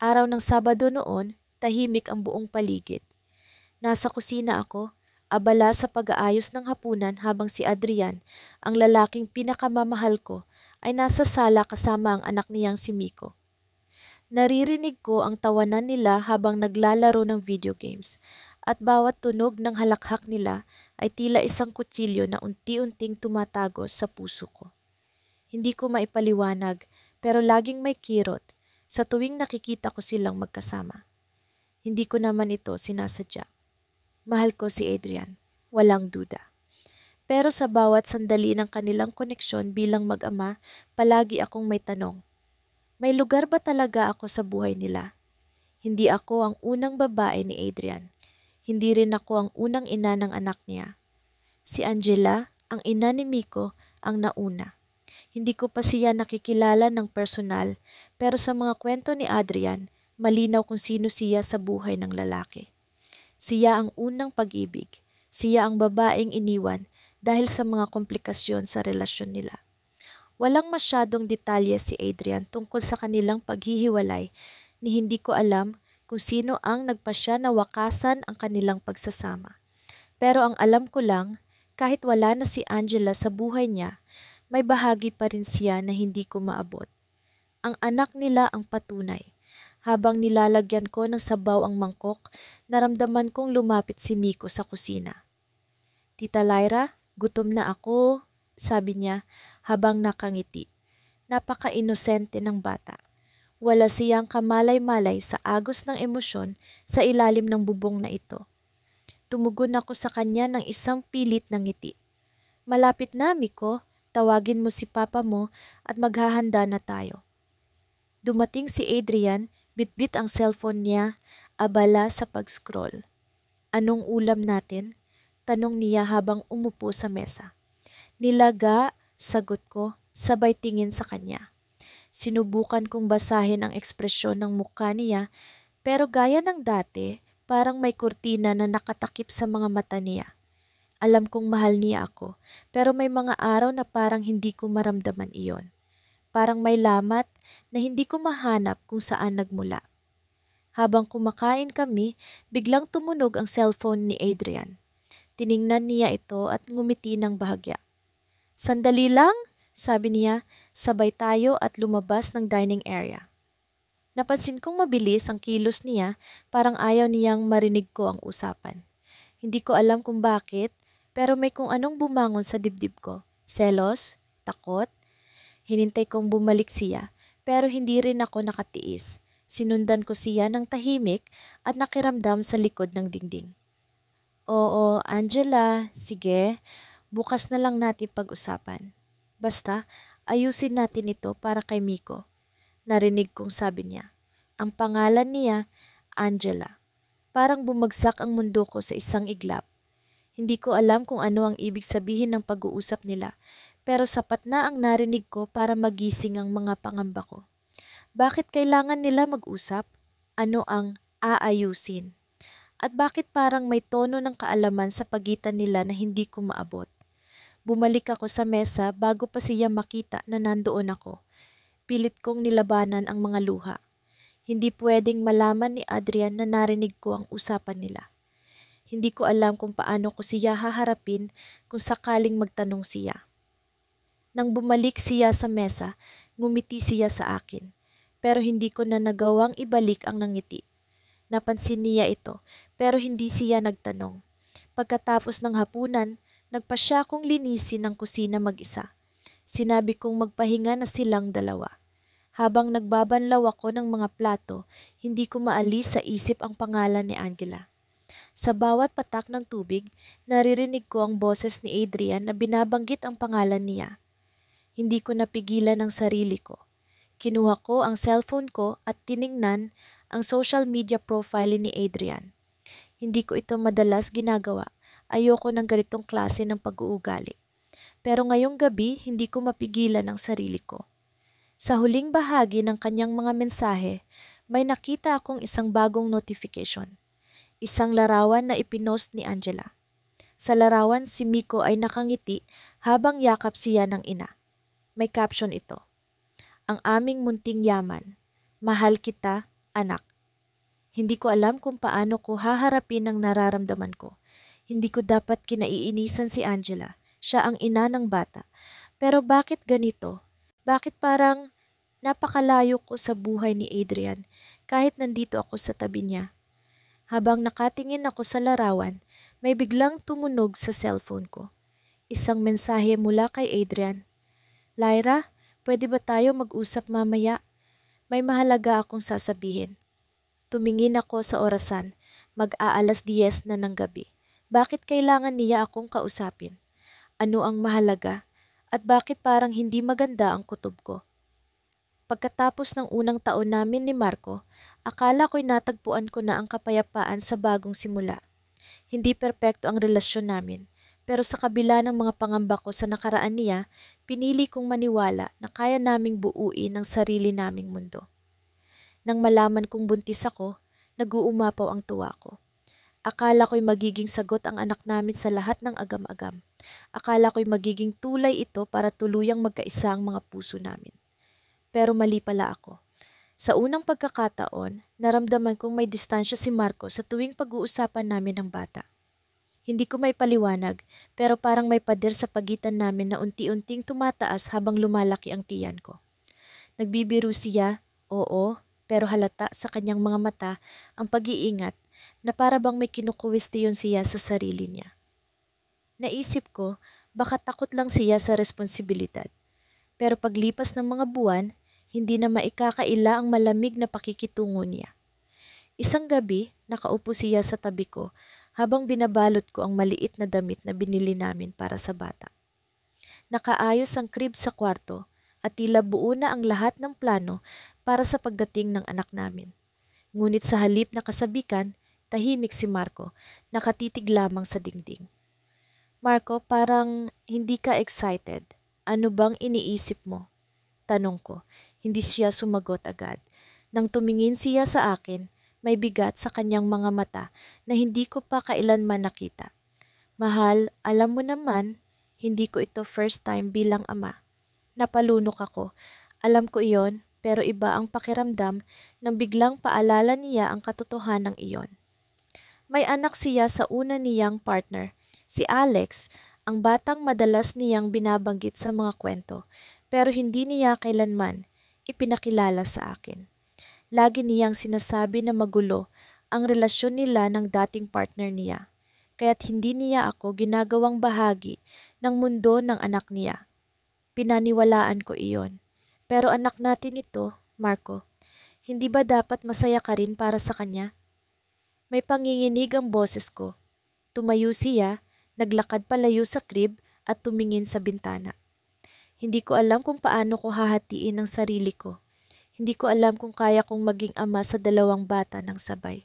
Araw ng Sabado noon, tahimik ang buong paligid. Nasa kusina ako, abala sa pag-aayos ng hapunan habang si Adrian, ang lalaking pinakamamahal ko, ay nasa sala kasama ang anak niyang si Miko. Naririnig ko ang tawanan nila habang naglalaro ng video games at bawat tunog ng halakhak nila ay tila isang kutsilyo na unti-unting tumatagos sa puso ko. Hindi ko maipaliwanag pero laging may kirot sa tuwing nakikita ko silang magkasama. Hindi ko naman ito sinasadya. Mahal ko si Adrian, walang duda. Pero sa bawat sandali ng kanilang koneksyon bilang mag-ama, palagi akong may tanong. May lugar ba talaga ako sa buhay nila? Hindi ako ang unang babae ni Adrian. Hindi rin ako ang unang ina ng anak niya. Si Angela, ang ina ni Miko, ang nauna. Hindi ko pa siya nakikilala ng personal, pero sa mga kwento ni Adrian, malinaw kung sino siya sa buhay ng lalaki. Siya ang unang pag-ibig. Siya ang babaeng iniwan dahil sa mga komplikasyon sa relasyon nila. Walang masyadong detalye si Adrian tungkol sa kanilang paghihiwalay ni hindi ko alam kung sino ang nagpasya na wakasan ang kanilang pagsasama. Pero ang alam ko lang, kahit wala na si Angela sa buhay niya, may bahagi pa rin siya na hindi ko maabot. Ang anak nila ang patunay. Habang nilalagyan ko ng sabaw ang mangkok, naramdaman kong lumapit si Miko sa kusina. Tita Lyra, gutom na ako, sabi niya habang nakangiti. Napaka-inosente ng bata. Wala siyang kamalay-malay sa agos ng emosyon sa ilalim ng bubong na ito. Tumugon ako sa kanya ng isang pilit na ngiti. Malapit na, Miko. Tawagin mo si Papa mo at maghahanda na tayo. Dumating si Adrian, bitbit ang cellphone niya, abala sa pag-scroll. Anong ulam natin? Tanong niya habang umupo sa mesa. Nilaga, sagot ko, sabay tingin sa kanya. Sinubukan kong basahin ang ekspresyon ng mukha niya, pero gaya ng dati, parang may kurtina na nakatakip sa mga mata niya. Alam kong mahal niya ako, pero may mga araw na parang hindi ko maramdaman iyon. Parang may lamat na hindi ko mahanap kung saan nagmula. Habang kumakain kami, biglang tumunog ang cellphone ni Adrian. Tiningnan niya ito at ngumiti ng bahagya. Sandali lang, sabi niya, sabay tayo at lumabas ng dining area. Napansin kong mabilis ang kilos niya, parang ayaw niyang marinig ko ang usapan. Hindi ko alam kung bakit, pero may kung anong bumangon sa dibdib ko. Selos? Takot? Hinintay kong bumalik siya, pero hindi rin ako nakatiis. Sinundan ko siya ng tahimik at nakiramdam sa likod ng dingding. Oo, Angela, sige, bukas na lang natin pag-usapan. Basta, ayusin natin ito para kay Miko. Narinig kong sabi niya. Ang pangalan niya, Angela. Parang bumagsak ang mundo ko sa isang iglap. Hindi ko alam kung ano ang ibig sabihin ng pag-uusap nila, pero sapat na ang narinig ko para magising ang mga pangamba ko. Bakit kailangan nila mag-usap? Ano ang aayusin? At bakit parang may tono ng kaalaman sa pagitan nila na hindi ko maabot? Bumalik ako sa mesa bago pa siya makita na nandoon ako. Pilit kong nilabanan ang mga luha. Hindi pwedeng malaman ni Adrian na narinig ko ang usapan nila. Hindi ko alam kung paano ko siya haharapin kung sakaling magtanong siya. Nang bumalik siya sa mesa, ngumiti siya sa akin. Pero hindi ko na nagawang ibalik ang nangiti. Napansin niya ito, pero hindi siya nagtanong. Pagkatapos ng hapunan, nagpasya kong linisin ang kusina mag-isa. Sinabi kong magpahinga na silang dalawa. Habang nagbabanlaw ako ng mga plato, hindi ko maalis sa isip ang pangalan ni Angela. Sa bawat patak ng tubig, naririnig ko ang boses ni Adrian na binabanggit ang pangalan niya. Hindi ko napigilan ang sarili ko. Kinuha ko ang cellphone ko at tiningnan ang social media profile ni Adrian. Hindi ko ito madalas ginagawa. Ayoko ng ganitong klase ng pag-uugali. Pero ngayong gabi, hindi ko mapigilan ang sarili ko. Sa huling bahagi ng kanyang mga mensahe, may nakita akong isang bagong notification. Isang larawan na ipinost ni Angela. Sa larawan, si Miko ay nakangiti habang yakap siya ng ina. May caption ito. Ang aming munting yaman. Mahal kita, Anak, hindi ko alam kung paano ko haharapin ang nararamdaman ko. Hindi ko dapat kinaiinisan si Angela. Siya ang ina ng bata. Pero bakit ganito? Bakit parang napakalayo ko sa buhay ni Adrian kahit nandito ako sa tabi niya? Habang nakatingin ako sa larawan, may biglang tumunog sa cellphone ko. Isang mensahe mula kay Adrian. Lyra, pwede ba tayo mag-usap mamaya? May mahalaga akong sasabihin. Tumingin ako sa orasan. Mag-aalas 10 na ng gabi. Bakit kailangan niya akong kausapin? Ano ang mahalaga? At bakit parang hindi maganda ang kutob ko? Pagkatapos ng unang taon namin ni Marco, akala ko'y natagpuan ko na ang kapayapaan sa bagong simula. Hindi perpekto ang relasyon namin, pero sa kabila ng mga pangamba ko sa nakaraan niya, pinili kong maniwala na kaya naming buuin ang sarili naming mundo. Nang malaman kong buntis ako, nag-uumapaw ang tuwa ko. Akala ko'y magiging sagot ang anak namin sa lahat ng agam-agam. Akala ko'y magiging tulay ito para tuluyang magkaisa ang mga puso namin. Pero mali pala ako. Sa unang pagkakataon, naramdaman kong may distansya si Marco sa tuwing pag-uusapan namin ng bata. Hindi ko may paliwanag, pero parang may pader sa pagitan namin na unti-unting tumataas habang lumalaki ang tiyan ko. Nagbibiro siya, oo, pero halata sa kanyang mga mata ang pag-iingat na para bang may kinukuwestiyon siya sa sarili niya. Naisip ko, baka takot lang siya sa responsibilidad. Pero paglipas ng mga buwan, hindi na maikakaila ang malamig na pakikitungo niya. Isang gabi, nakaupo siya sa tabi ko habang binabalot ko ang maliit na damit na binili namin para sa bata. Nakaayos ang crib sa kwarto at tila buo na ang lahat ng plano para sa pagdating ng anak namin. Ngunit sa halip na kasabikan, tahimik si Marco, nakatitig lamang sa dingding. Marco, parang hindi ka excited. Ano bang iniisip mo? Tanong ko. Hindi siya sumagot agad. Nang tumingin siya sa akin, may bigat sa kanyang mga mata na hindi ko pa kailanman nakita. Mahal, alam mo naman, hindi ko ito first time bilang ama. Napalunok ako. Alam ko iyon, pero iba ang pakiramdam nang biglang paalala niya ang katotohanan iyon. May anak siya sa una niyang partner, si Alex, ang batang madalas niyang binabanggit sa mga kwento, pero hindi niya kailanman ipinakilala sa akin. Lagi niyang sinasabi na magulo ang relasyon nila ng dating partner niya, kaya't hindi niya ako ginagawang bahagi ng mundo ng anak niya. Pinaniwalaan ko iyon. Pero anak natin ito, Marco, hindi ba dapat masaya ka rin para sa kanya? May panginginig ang boses ko. Tumayo siya, naglakad palayo sa crib at tumingin sa bintana. Hindi ko alam kung paano ko hahatiin ang sarili ko. Hindi ko alam kung kaya kong maging ama sa dalawang bata ng sabay.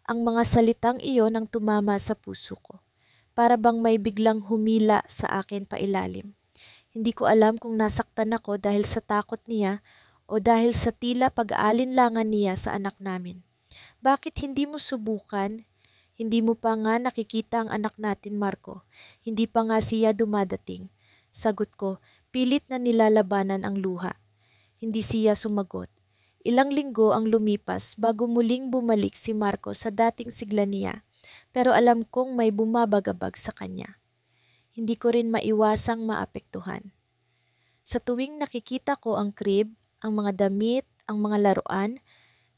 Ang mga salitang iyon ang tumama sa puso ko. Para bang may biglang humila sa akin pailalim. Hindi ko alam kung nasaktan ako dahil sa takot niya o dahil sa tila pag-aalinlangan niya sa anak namin. Bakit hindi mo subukan? Hindi mo pa nga nakikita ang anak natin, Marco. Hindi pa nga siya dumadating. Sagot ko, pilit na nilalabanan ang luha. Hindi siya sumagot. Ilang linggo ang lumipas bago muling bumalik si Marco sa dating sigla niya, pero alam kong may bumabagabag sa kanya. Hindi ko rin maiwasang maapektuhan. Sa tuwing nakikita ko ang crib, ang mga damit, ang mga laruan,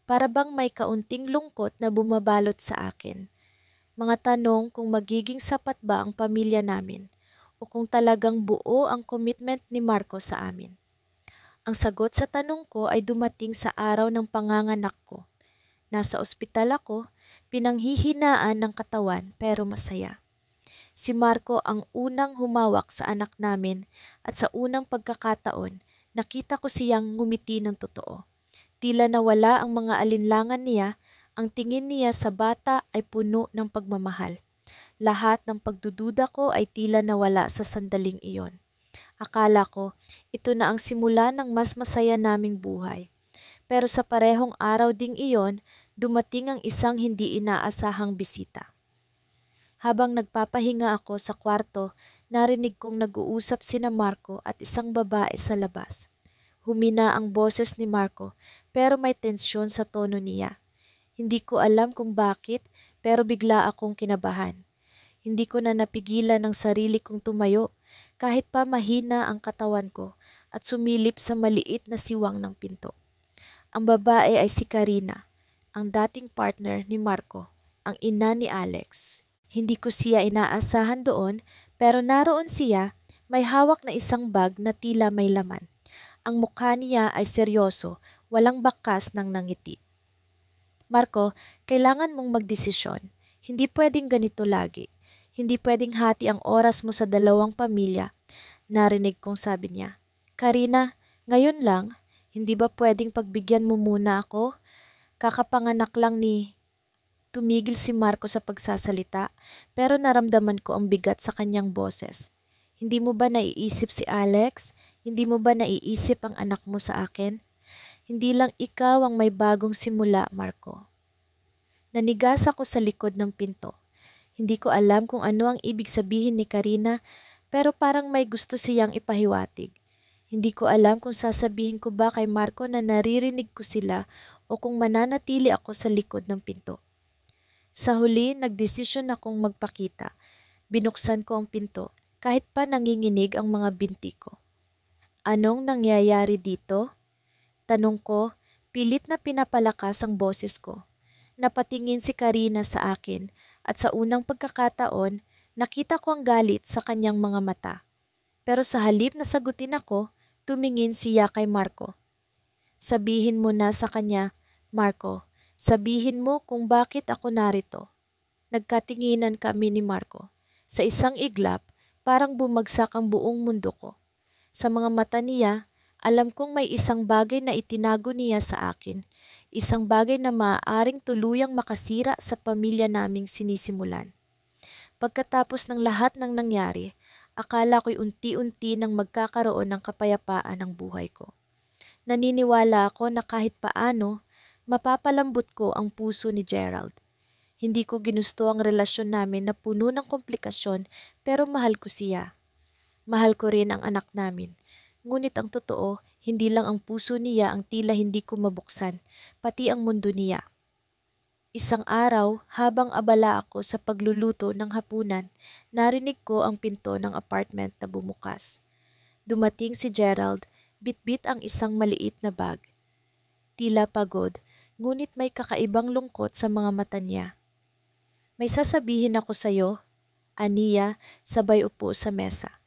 para bang may kaunting lungkot na bumabalot sa akin. Mga tanong kung magiging sapat ba ang pamilya namin o kung talagang buo ang commitment ni Marco sa amin. Ang sagot sa tanong ko ay dumating sa araw ng panganganak ko. Nasa ospital ako, pinanghihinaan ng katawan pero masaya. Si Marco ang unang humawak sa anak namin at sa unang pagkakataon, nakita ko siyang ngumiti ng totoo. Tila nawala ang mga alinlangan niya, ang tingin niya sa bata ay puno ng pagmamahal. Lahat ng pagdududa ko ay tila nawala sa sandaling iyon. Akala ko, ito na ang simula ng mas masaya naming buhay. Pero sa parehong araw ding iyon, dumating ang isang hindi inaasahang bisita. Habang nagpapahinga ako sa kwarto, narinig kong nag-uusap sina Marco at isang babae sa labas. Humina ang boses ni Marco pero may tensyon sa tono niya. Hindi ko alam kung bakit pero bigla akong kinabahan. Hindi ko na napigilan ang sarili kong tumayo kahit pa mahina ang katawan ko at sumilip sa maliit na siwang ng pinto. Ang babae ay si Karina, ang dating partner ni Marco, ang ina ni Alex. Hindi ko siya inaasahan doon pero naroon siya, may hawak na isang bag na tila may laman. Ang mukha niya ay seryoso, walang bakas ng nangiti. Marco, kailangan mong magdesisyon. Hindi pwedeng ganito lagi. Hindi pwedeng hati ang oras mo sa dalawang pamilya. Narinig kong sabi niya. Karina, ngayon lang, hindi ba pwedeng pagbigyan mo muna ako? Kakapanganak lang ni... Tumigil si Marco sa pagsasalita pero naramdaman ko ang bigat sa kanyang boses. Hindi mo ba naiisip si Alex? Hindi mo ba naiisip ang anak mo sa akin? Hindi lang ikaw ang may bagong simula, Marco. Nanigas ako sa likod ng pinto. Hindi ko alam kung ano ang ibig sabihin ni Karina pero parang may gusto siyang ipahiwatig. Hindi ko alam kung sasabihin ko ba kay Marco na naririnig ko sila o kung mananatili ako sa likod ng pinto. Sa huli, nagdesisyon akong magpakita. Binuksan ko ang pinto kahit pa nanginginig ang mga binti ko. Anong nangyayari dito? Tanong ko, pilit na pinapalakas ang boses ko. Napatingin si Karina sa akin at sa unang pagkakataon, nakita ko ang galit sa kanyang mga mata. Pero sa halip na sagutin ako, tumingin siya kay Marco. Sabihin mo na sa kanya, Marco, sabihin mo kung bakit ako narito. Nagkatinginan kami ni Marco. Sa isang iglap, parang bumagsak ang buong mundo ko. Sa mga mata niya, alam kong may isang bagay na itinago niya sa akin. Isang bagay na maaaring tuluyang makasira sa pamilya naming sinisimulan. Pagkatapos ng lahat ng nangyari, akala ko'y unti-unti nang magkakaroon ng kapayapaan ang buhay ko. Naniniwala ako na kahit paano, mapapalambot ko ang puso ni Gerald. Hindi ko ginusto ang relasyon namin na puno ng komplikasyon pero mahal ko siya. Mahal ko rin ang anak namin. Ngunit ang totoo, hindi lang ang puso niya ang tila hindi ko mabuksan, pati ang mundo niya. Isang araw, habang abala ako sa pagluluto ng hapunan, narinig ko ang pinto ng apartment na bumukas. Dumating si Gerald, bitbit ang isang maliit na bag. Tila pagod, ngunit may kakaibang lungkot sa mga mata niya. May sasabihin ako sa'yo, aniya, sabay upo sa mesa.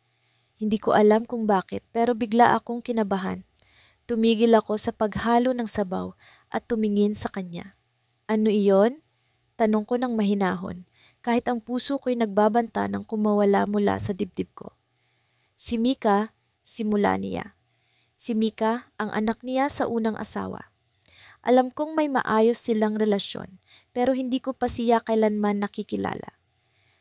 Hindi ko alam kung bakit pero bigla akong kinabahan. Tumigil ako sa paghalo ng sabaw at tumingin sa kanya. Ano iyon? Tanong ko ng mahinahon, kahit ang puso ko'y nagbabanta ng kumawala mula sa dibdib ko. Si Mika, simula niya. Si Mika, ang anak niya sa unang asawa. Alam kong may maayos silang relasyon, pero hindi ko pa siya kailanman nakikilala.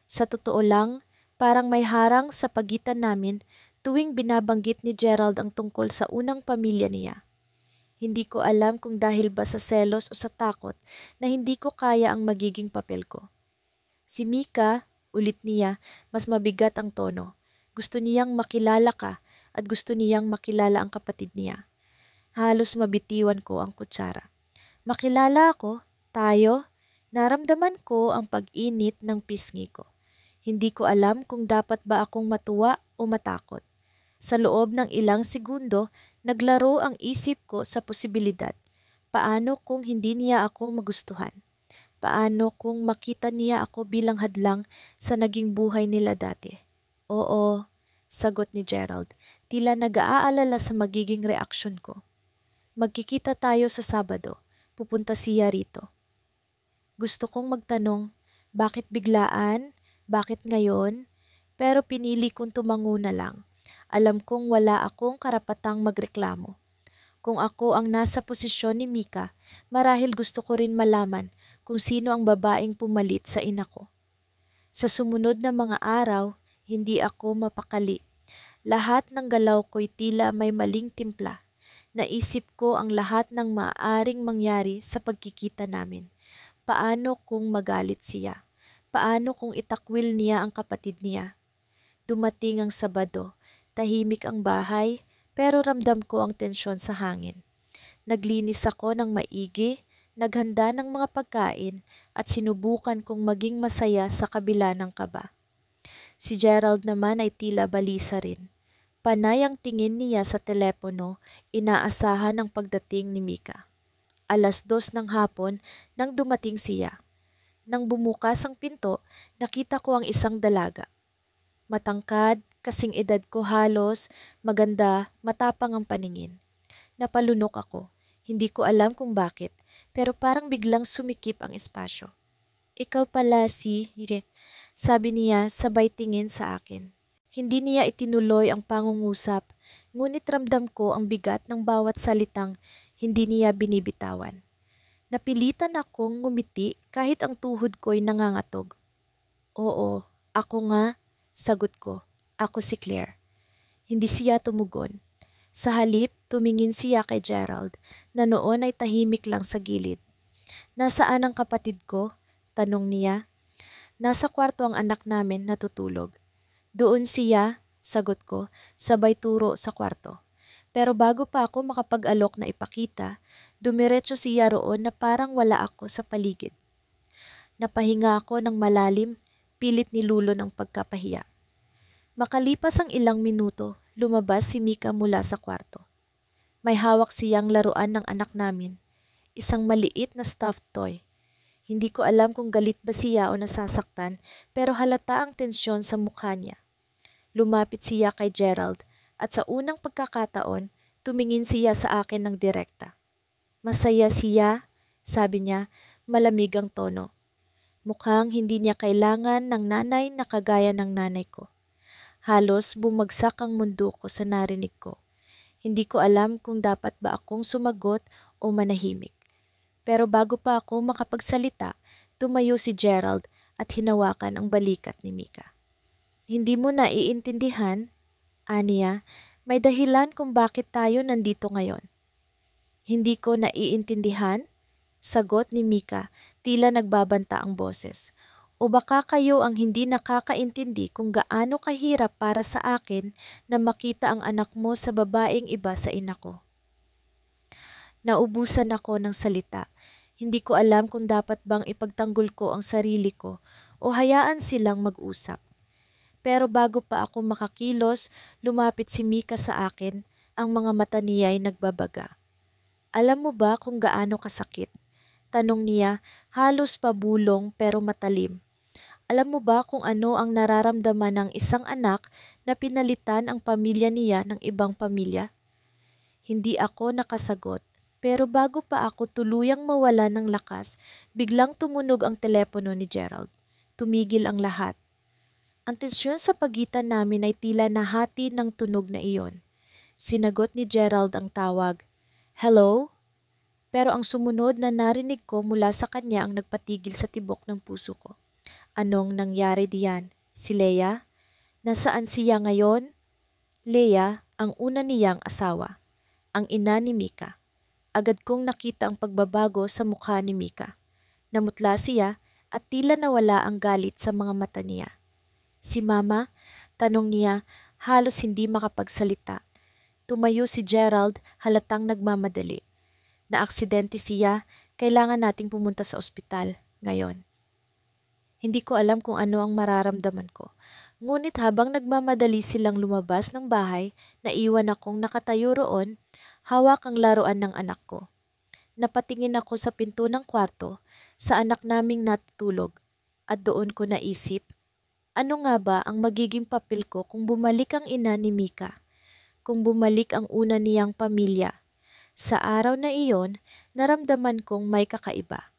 Sa totoo lang, parang may harang sa pagitan namin tuwing binabanggit ni Gerald ang tungkol sa unang pamilya niya. Hindi ko alam kung dahil ba sa selos o sa takot na hindi ko kaya ang magiging papel ko. Si Mika, ulit niya, mas mabigat ang tono. Gusto niyang makilala ka at gusto niyang makilala ang kapatid niya. Halos mabitiwan ko ang kutsara. Makilala ako, tayo, naramdaman ko ang pag-init ng pisngi ko. Hindi ko alam kung dapat ba akong matuwa o matakot. Sa loob ng ilang segundo, naglaro ang isip ko sa posibilidad. Paano kung hindi niya ako magustuhan? Paano kung makita niya ako bilang hadlang sa naging buhay nila dati? Oo, sagot ni Gerald, tila nag-aalala sa magiging reaksyon ko. Magkikita tayo sa Sabado. Pupunta siya rito. Gusto kong magtanong, bakit biglaan? Bakit ngayon? Pero pinili kong tumango na lang. Alam kong wala akong karapatang magreklamo. Kung ako ang nasa posisyon ni Mika, marahil gusto ko rin malaman kung sino ang babaeng pumalit sa ina ko. Sa sumunod na mga araw, hindi ako mapakali. Lahat ng galaw ko'y tila may maling timpla. Naisip ko ang lahat ng maaaring mangyari sa pagkikita namin. Paano kung magalit siya? Paano kung itakwil niya ang kapatid niya? Dumating ang Sabado, tahimik ang bahay, pero ramdam ko ang tensyon sa hangin. Naglinis ako ng maigi, naghanda ng mga pagkain at sinubukan kong maging masaya sa kabila ng kaba. Si Gerald naman ay tila balisa rin. Panay ang tingin niya sa telepono, inaasahan ang pagdating ni Mika. 2:00 ng hapon nang dumating siya. Nang bumukas ang pinto, nakita ko ang isang dalaga. Matangkad, kasing edad ko halos, maganda, matapang ang paningin. Napalunok ako. Hindi ko alam kung bakit, pero parang biglang sumikip ang espasyo. Ikaw pala si Hire, sabi niya sabay tingin sa akin. Hindi niya itinuloy ang pangungusap, ngunit ramdam ko ang bigat ng bawat salitang hindi niya binibitawan. Napilitan akong ngumiti kahit ang tuhod ko'y nangangatog. Oo, ako nga, sagot ko. Ako si Claire. Hindi siya tumugon. Sa halip, tumingin siya kay Gerald na noon ay tahimik lang sa gilid. Nasaan ang kapatid ko? Tanong niya. Nasa kwarto ang anak namin natutulog. Doon siya, sagot ko, sabay turo sa kwarto. Pero bago pa ako makapag-alok na ipakita, dumiretso siya roon na parang wala ako sa paligid. Napahinga ako ng malalim, pilit ni Lulo ng pagkapahiya. Makalipas ang ilang minuto, lumabas si Mika mula sa kwarto. May hawak siyang laruan ng anak namin, isang maliit na stuffed toy. Hindi ko alam kung galit ba siya o nasasaktan, pero halata ang tensyon sa mukha niya. Lumapit siya kay Gerald at sa unang pagkakataon, tumingin siya sa akin ng direkta. Masaya siya, sabi niya, malamig ang tono. Mukhang hindi niya kailangan ng nanay na kagaya ng nanay ko. Halos bumagsak ang mundo ko sa narinig ko. Hindi ko alam kung dapat ba akong sumagot o manahimik. Pero bago pa ako makapagsalita, tumayo si Gerald at hinawakan ang balikat ni Mika. Hindi mo na iintindihan, aniya, may dahilan kung bakit tayo nandito ngayon. Hindi ko naiintindihan, sagot ni Mika, tila nagbabanta ang boses. O baka kayo ang hindi nakakaintindi kung gaano kahirap para sa akin na makita ang anak mo sa babaeng iba sa ina ko. Naubusan ako ng salita. Hindi ko alam kung dapat bang ipagtanggol ko ang sarili ko o hayaan silang mag-usap. Pero bago pa ako makakilos, lumapit si Mika sa akin, ang mga mata niya ay nagbabaga. Alam mo ba kung gaano kasakit? Tanong niya, halos pabulong pero matalim. Alam mo ba kung ano ang nararamdaman ng isang anak na pinalitan ang pamilya niya ng ibang pamilya? Hindi ako nakasagot, pero bago pa ako tuluyang mawala ng lakas, biglang tumunog ang telepono ni Gerald. Tumigil ang lahat. Ang tensyon sa pagitan namin ay tila nahati ng tunog na iyon. Sinagot ni Gerald ang tawag. Hello? Pero ang sumunod na narinig ko mula sa kanya ang nagpatigil sa tibok ng puso ko. Anong nangyari diyan? Si Leia? Nasaan siya ngayon? Leia, ang una niyang asawa. Ang ina ni Mika. Agad kong nakita ang pagbabago sa mukha ni Mika. Namutla siya at tila nawala ang galit sa mga mata niya. Si Mama? Tanong niya, halos hindi makapagsalita. Tumayo si Gerald, halatang nagmamadali. Naaksidente siya, kailangan nating pumunta sa ospital ngayon. Hindi ko alam kung ano ang mararamdaman ko. Ngunit habang nagmamadali silang lumabas ng bahay, naiwan akong nakatayo roon, hawak ang laruan ng anak ko. Napatingin ako sa pinto ng kwarto, sa anak naming natutulog, at doon ko naisip, ano nga ba ang magiging papel ko kung bumalik ang ina ni Mika? Kung bumalik ang una niyang pamilya? Sa araw na iyon, naramdaman kong may kakaiba.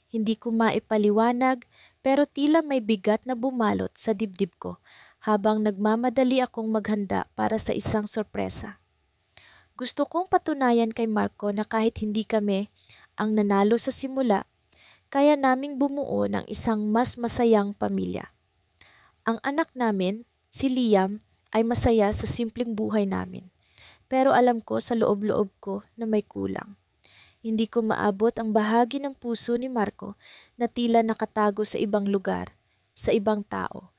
Hindi ko maipaliwanag, pero tila may bigat na bumalot sa dibdib ko habang nagmamadali akong maghanda para sa isang sorpresa. Gusto kong patunayan kay Marco na kahit hindi kami ang nanalo sa simula, kaya naming bumuo ng isang mas masayang pamilya. Ang anak namin, si Liam, ay masaya sa simpleng buhay namin. Pero alam ko sa loob-loob ko na may kulang. Hindi ko maabot ang bahagi ng puso ni Marco na tila nakatago sa ibang lugar, sa ibang tao.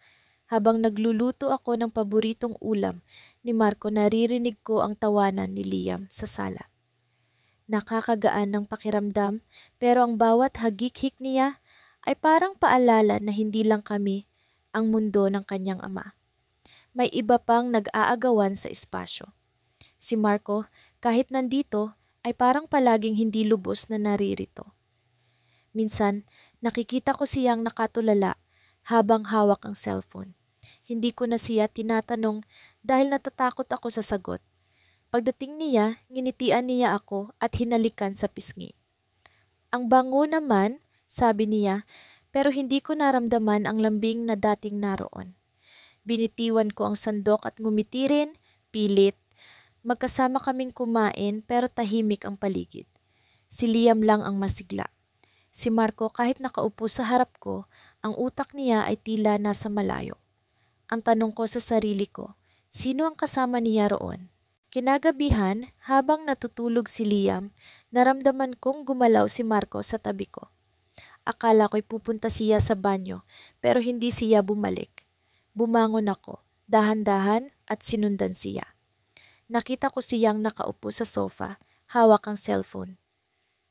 Habang nagluluto ako ng paboritong ulam ni Marco, naririnig ko ang tawanan ni Liam sa sala. Nakakagaan ng pakiramdam, pero ang bawat hagik-hik niya ay parang paalala na hindi lang kami ang mundo ng kanyang ama. May iba pang nag-aagawan sa espasyo. Si Marco, kahit nandito, ay parang palaging hindi lubos na naririto. Minsan, nakikita ko siyang nakatulala habang hawak ang cellphone. Hindi ko na siya tinatanong dahil natatakot ako sa sagot. Pagdating niya, nginitian niya ako at hinalikan sa pisngi. Ang bango naman, sabi niya, pero hindi ko naramdaman ang lambing na dating naroon. Binitiwan ko ang sandok at ngumiti rin, pilit. Magkasama kaming kumain pero tahimik ang paligid. Si Liam lang ang masigla. Si Marco, kahit nakaupo sa harap ko, ang utak niya ay tila nasa malayo. Ang tanong ko sa sarili ko, sino ang kasama niya roon? Kinagabihan, habang natutulog si Liam, naramdaman kong gumalaw si Marco sa tabi ko. Akala ko'y pupunta siya sa banyo, pero hindi siya bumalik. Bumangon ako, dahan-dahan at sinundan siya. Nakita ko siyang nakaupo sa sofa, hawak ang cellphone.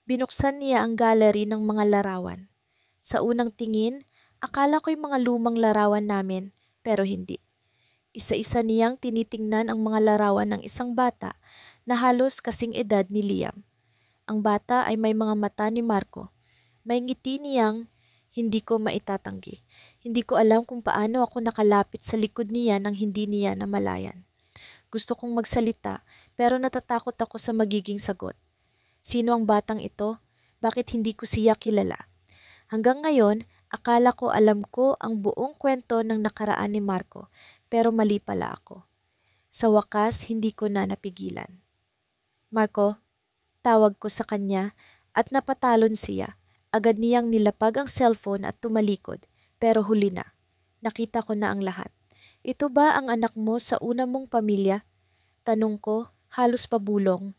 Binuksan niya ang gallery ng mga larawan. Sa unang tingin, akala ko'y mga lumang larawan namin, pero hindi. Isa-isa niyang tinitingnan ang mga larawan ng isang bata na halos kasing edad ni Liam. Ang bata ay may mga mata ni Marco. May ngiti niyang hindi ko maitatanggi. Hindi ko alam kung paano ako nakalapit sa likod niya nang hindi niya namalayan. Gusto kong magsalita pero natatakot ako sa magiging sagot. Sino ang batang ito? Bakit hindi ko siya kilala? Hanggang ngayon, akala ko alam ko ang buong kwento ng nakaraan ni Marco, pero mali pala ako. Sa wakas, hindi ko na napigilan. Marco, tawag ko sa kanya at napatalon siya. Agad niyang nilapag ang cellphone at tumalikod, pero huli na. Nakita ko na ang lahat. Ito ba ang anak mo sa una mong pamilya? Tanong ko, halos pabulong.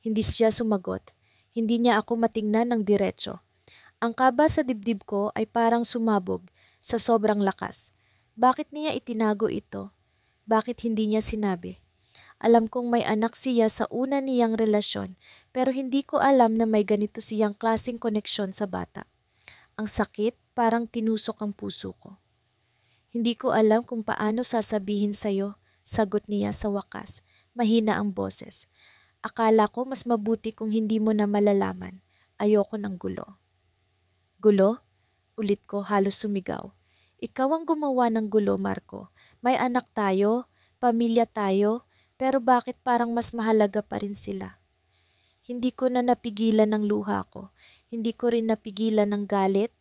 Hindi siya sumagot. Hindi niya ako matingnan ng diretso. Ang kaba sa dibdib ko ay parang sumabog sa sobrang lakas. Bakit niya itinago ito? Bakit hindi niya sinabi? Alam kong may anak siya sa una niyang relasyon, pero hindi ko alam na may ganito siyang klaseng koneksyon sa bata. Ang sakit, parang tinusok ang puso ko. Hindi ko alam kung paano sasabihin sa'yo, sagot niya sa wakas. Mahina ang boses. Akala ko mas mabuti kung hindi mo na malalaman. Ayoko ng gulo. Gulo? Ulit ko, halos sumigaw. Ikaw ang gumawa ng gulo, Marco. May anak tayo, pamilya tayo, pero bakit parang mas mahalaga pa rin sila? Hindi ko na napigilan ng luha ko. Hindi ko rin napigilan ng galit.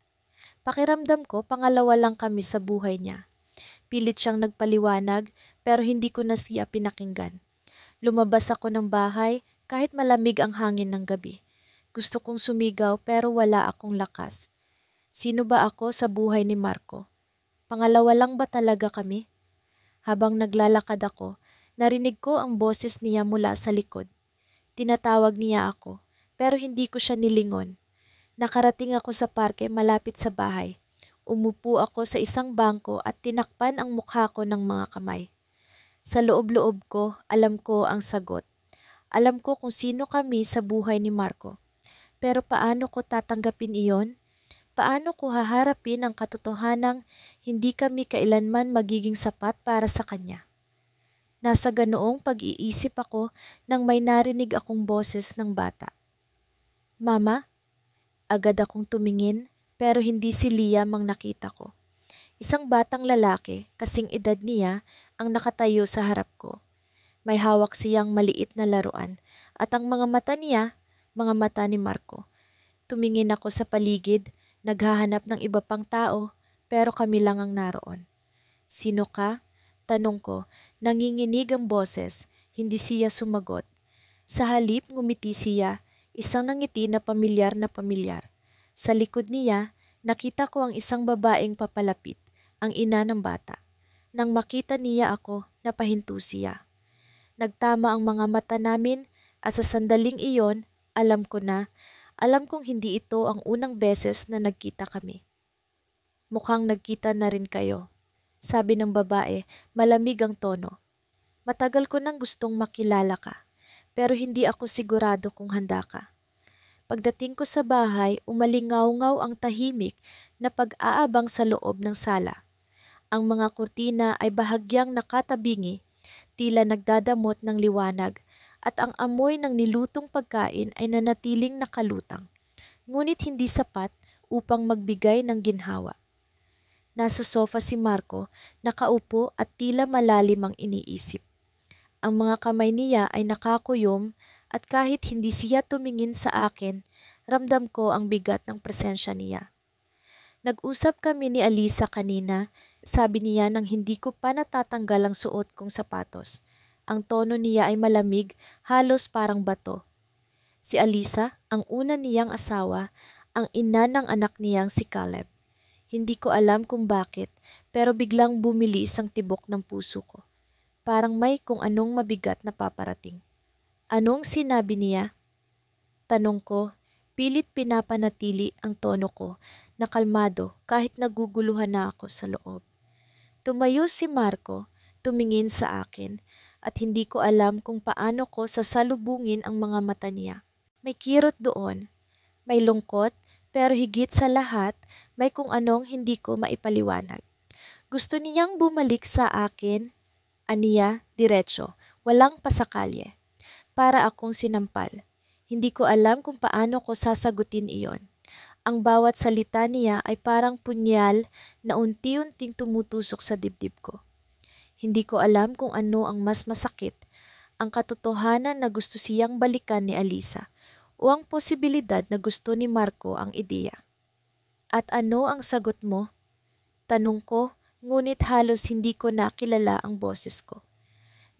Pakiramdam ko, pangalawa lang kami sa buhay niya. Pilit siyang nagpaliwanag, pero hindi ko na siya pinakinggan. Lumabas ako ng bahay kahit malamig ang hangin ng gabi. Gusto kong sumigaw pero wala akong lakas. Sino ba ako sa buhay ni Marco? Pangalawa lang ba talaga kami? Habang naglalakad ako, narinig ko ang boses niya mula sa likod. Tinatawag niya ako, pero hindi ko siya nilingon. Nakarating ako sa parke malapit sa bahay. Umupo ako sa isang bangko at tinakpan ang mukha ko ng mga kamay. Sa loob-loob ko, alam ko ang sagot. Alam ko kung sino kami sa buhay ni Marco. Pero paano ko tatanggapin iyon? Paano ko haharapin ang katotohanang hindi kami kailanman magiging sapat para sa kanya? Nasa ganoong pag-iisip ako nang may narinig akong boses ng bata. Mama? Agad akong tumingin pero hindi si Liam ang nakita ko. Isang batang lalaki, kasing edad niya, ang nakatayo sa harap ko. May hawak siyang maliit na laruan at ang mga mata niya, mga mata ni Marco. Tumingin ako sa paligid, naghahanap ng iba pang tao, pero kami lang ang naroon. Sino ka? Tanong ko, nanginginig ang boses, hindi siya sumagot. Sa halip ngumiti siya, isang nangiti na pamilyar na pamilyar. Sa likod niya, nakita ko ang isang babaeng papalapit, ang ina ng bata. Nang makita niya ako, napahinto siya. Nagtama ang mga mata namin at sa sandaling iyon, alam kong hindi ito ang unang beses na nagkita kami. Mukhang nagkita na rin kayo. sabi ng babae, malamig ang tono. Matagal ko nang gustong makilala ka, pero hindi ako sigurado kung handa ka. Pagdating ko sa bahay, umalingaw-ngaw ang tahimik na pag-aabang sa loob ng sala. Ang mga kurtina ay bahagyang nakatabingi, tila nagdadamot ng liwanag, at ang amoy ng nilutong pagkain ay nanatiling nakalutang, ngunit hindi sapat upang magbigay ng ginhawa. Nasa sofa si Marco, nakaupo at tila malalim ang iniisip. Ang mga kamay niya ay nakakuyom at kahit hindi siya tumingin sa akin, ramdam ko ang bigat ng presensya niya. Nag-usap kami ni Alisa kanina, sabi niya nang hindi ko pa natatanggal ang suot kong sapatos. Ang tono niya ay malamig, halos parang bato. Si Alisa, ang una niyang asawa, ang ina ng anak niyang si Caleb. Hindi ko alam kung bakit, pero biglang bumilis ang tibok ng puso ko. Parang may kung anong mabigat na paparating. Anong sinabi niya? Tanong ko, pilit pinapanatili ang tono ko na kalmado kahit naguguluhan na ako sa loob. Tumayo si Marco, tumingin sa akin at hindi ko alam kung paano ko sasalubungin ang mga mata niya. May kirot doon, may lungkot, pero higit sa lahat, may kung anong hindi ko maipaliwanag. Gusto niyang bumalik sa akin, aniya, diretso, walang pasakalye. Para akong sinampal. Hindi ko alam kung paano ko sasagutin iyon. Ang bawat salita niya ay parang punyal na unti-unting tumutusok sa dibdib ko. Hindi ko alam kung ano ang mas masakit, ang katotohanan na gusto siyang balikan ni Alisa o ang posibilidad na gusto ni Marco ang ideya. At ano ang sagot mo? Tanong ko, ngunit halos hindi ko nakilala ang boses ko.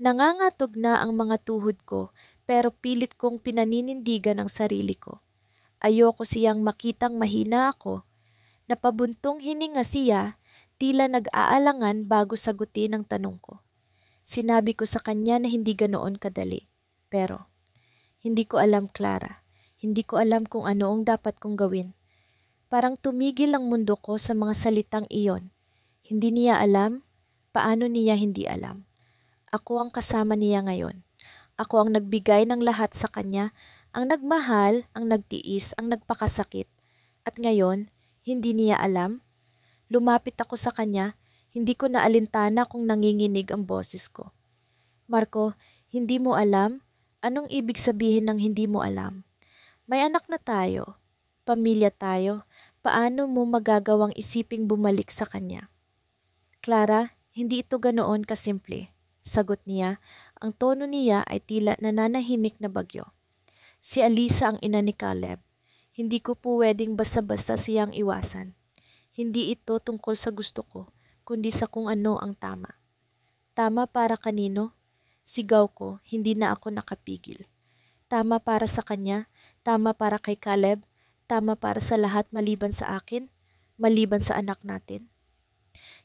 Nangangatog na ang mga tuhod ko pero pilit kong pinaninindigan ang sarili ko. Ayoko siyang makitang mahina ako. Napabuntong hininga siya, tila nag-aalangan bago sagutin ang tanong ko. Sinabi ko sa kanya na hindi ganoon kadali. Pero, hindi ko alam, Clara. Hindi ko alam kung ano ang dapat kong gawin. Parang tumigil ang mundo ko sa mga salitang iyon. Hindi niya alam, paano niya hindi alam. Ako ang kasama niya ngayon. Ako ang nagbigay ng lahat sa kanya, ang nagmahal, ang nagtiis, ang nagpakasakit. At ngayon, hindi niya alam. Lumapit ako sa kanya, hindi ko naalintana kung nanginginig ang boses ko. Marco, hindi mo alam? Anong ibig sabihin ng hindi mo alam? May anak na tayo. Pamilya tayo. Paano mo magagawang isiping bumalik sa kanya? Clara, hindi ito ganoon kasimple. Sagot niya, ang tono niya ay tila nananahimik na bagyo. Si Alisa ang ina ni Caleb. Hindi ko po pwedeng basta-basta siyang iwasan. Hindi ito tungkol sa gusto ko, kundi sa kung ano ang tama. Tama para kanino? Sigaw ko, hindi na ako nakapigil. Tama para sa kanya, tama para kay Caleb, tama para sa lahat maliban sa akin, maliban sa anak natin.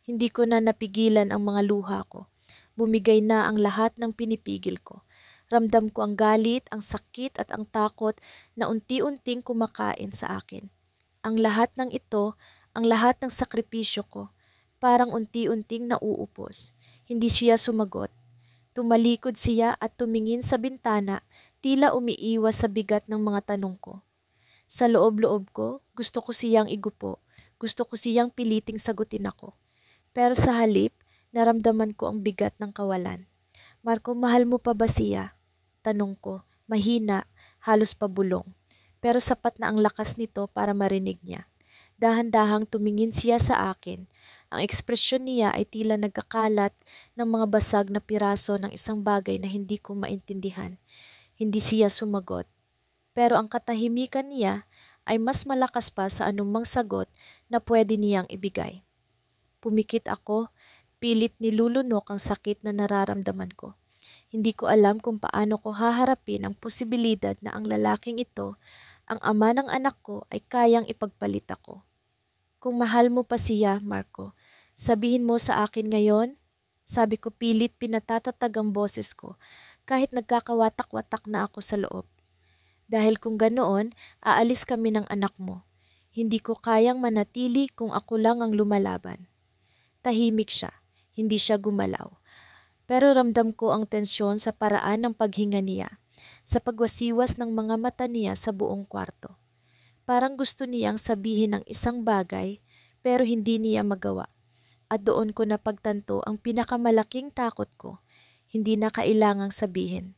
Hindi ko na napigilan ang mga luha ko. Bumigay na ang lahat ng pinipigil ko. Ramdam ko ang galit, ang sakit at ang takot na unti-unting kumakain sa akin. Ang lahat ng ito, ang lahat ng sakripisyo ko, parang unti-unting nauupos. Hindi siya sumagot. Tumalikod siya at tumingin sa bintana, tila umiiwas sa bigat ng mga tanong ko. Sa loob-loob ko, gusto ko siyang igupo. Gusto ko siyang piliting sagutin ako. Pero sa halip, naramdaman ko ang bigat ng kawalan. Marco, mahal mo pa ba siya? Tanong ko, mahina, halos pabulong. Pero sapat na ang lakas nito para marinig niya. Dahan-dahang tumingin siya sa akin. Ang ekspresyon niya ay tila nagkakalat ng mga basag na piraso ng isang bagay na hindi ko maintindihan. Hindi siya sumagot. Pero ang katahimikan niya ay mas malakas pa sa anumang sagot na pwede niyang ibigay. Pumikit ako, pilit nilulunok ang sakit na nararamdaman ko. Hindi ko alam kung paano ko haharapin ang posibilidad na ang lalaking ito, ang ama ng anak ko, ay kayang ipagpalit ako. Kung mahal mo pa siya, Marco, sabihin mo sa akin ngayon, sabi ko pilit pinatatatag ang boses ko kahit nagkakawatak-watak na ako sa loob. Dahil kung ganoon, aalis kami ng anak mo. Hindi ko kayang manatili kung ako lang ang lumalaban. Tahimik siya. Hindi siya gumalaw. Pero ramdam ko ang tensyon sa paraan ng paghinga niya, sa pagwasiwas ng mga mata niya sa buong kwarto. Parang gusto niyang sabihin ng isang bagay pero hindi niya magawa. At doon ko napagtanto ang pinakamalaking takot ko. Hindi na kailangang sabihin.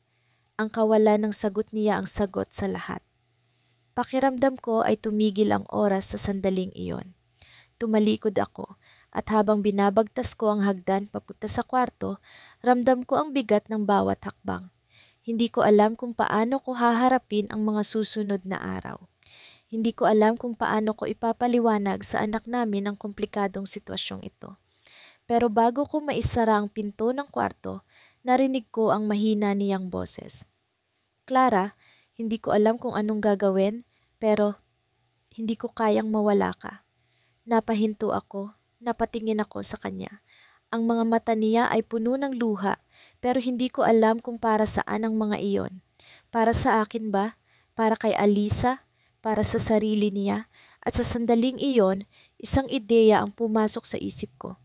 Ang kawalan ng sagot niya ang sagot sa lahat. Pakiramdam ko ay tumigil ang oras sa sandaling iyon. Tumalikod ako at habang binabagtas ko ang hagdan papunta sa kwarto, ramdam ko ang bigat ng bawat hakbang. Hindi ko alam kung paano ko haharapin ang mga susunod na araw. Hindi ko alam kung paano ko ipapaliwanag sa anak namin ang komplikadong sitwasyong ito. Pero bago ko maisara ang pinto ng kwarto, narinig ko ang mahina niyang boses. Clara, hindi ko alam kung anong gagawin, pero hindi ko kayang mawala ka. Napahinto ako, napatingin ako sa kanya. Ang mga mata niya ay puno ng luha, pero hindi ko alam kung para saan ang mga iyon. Para sa akin ba? Para kay Alisa? Para sa sarili niya? At sa sandaling iyon, isang ideya ang pumasok sa isip ko.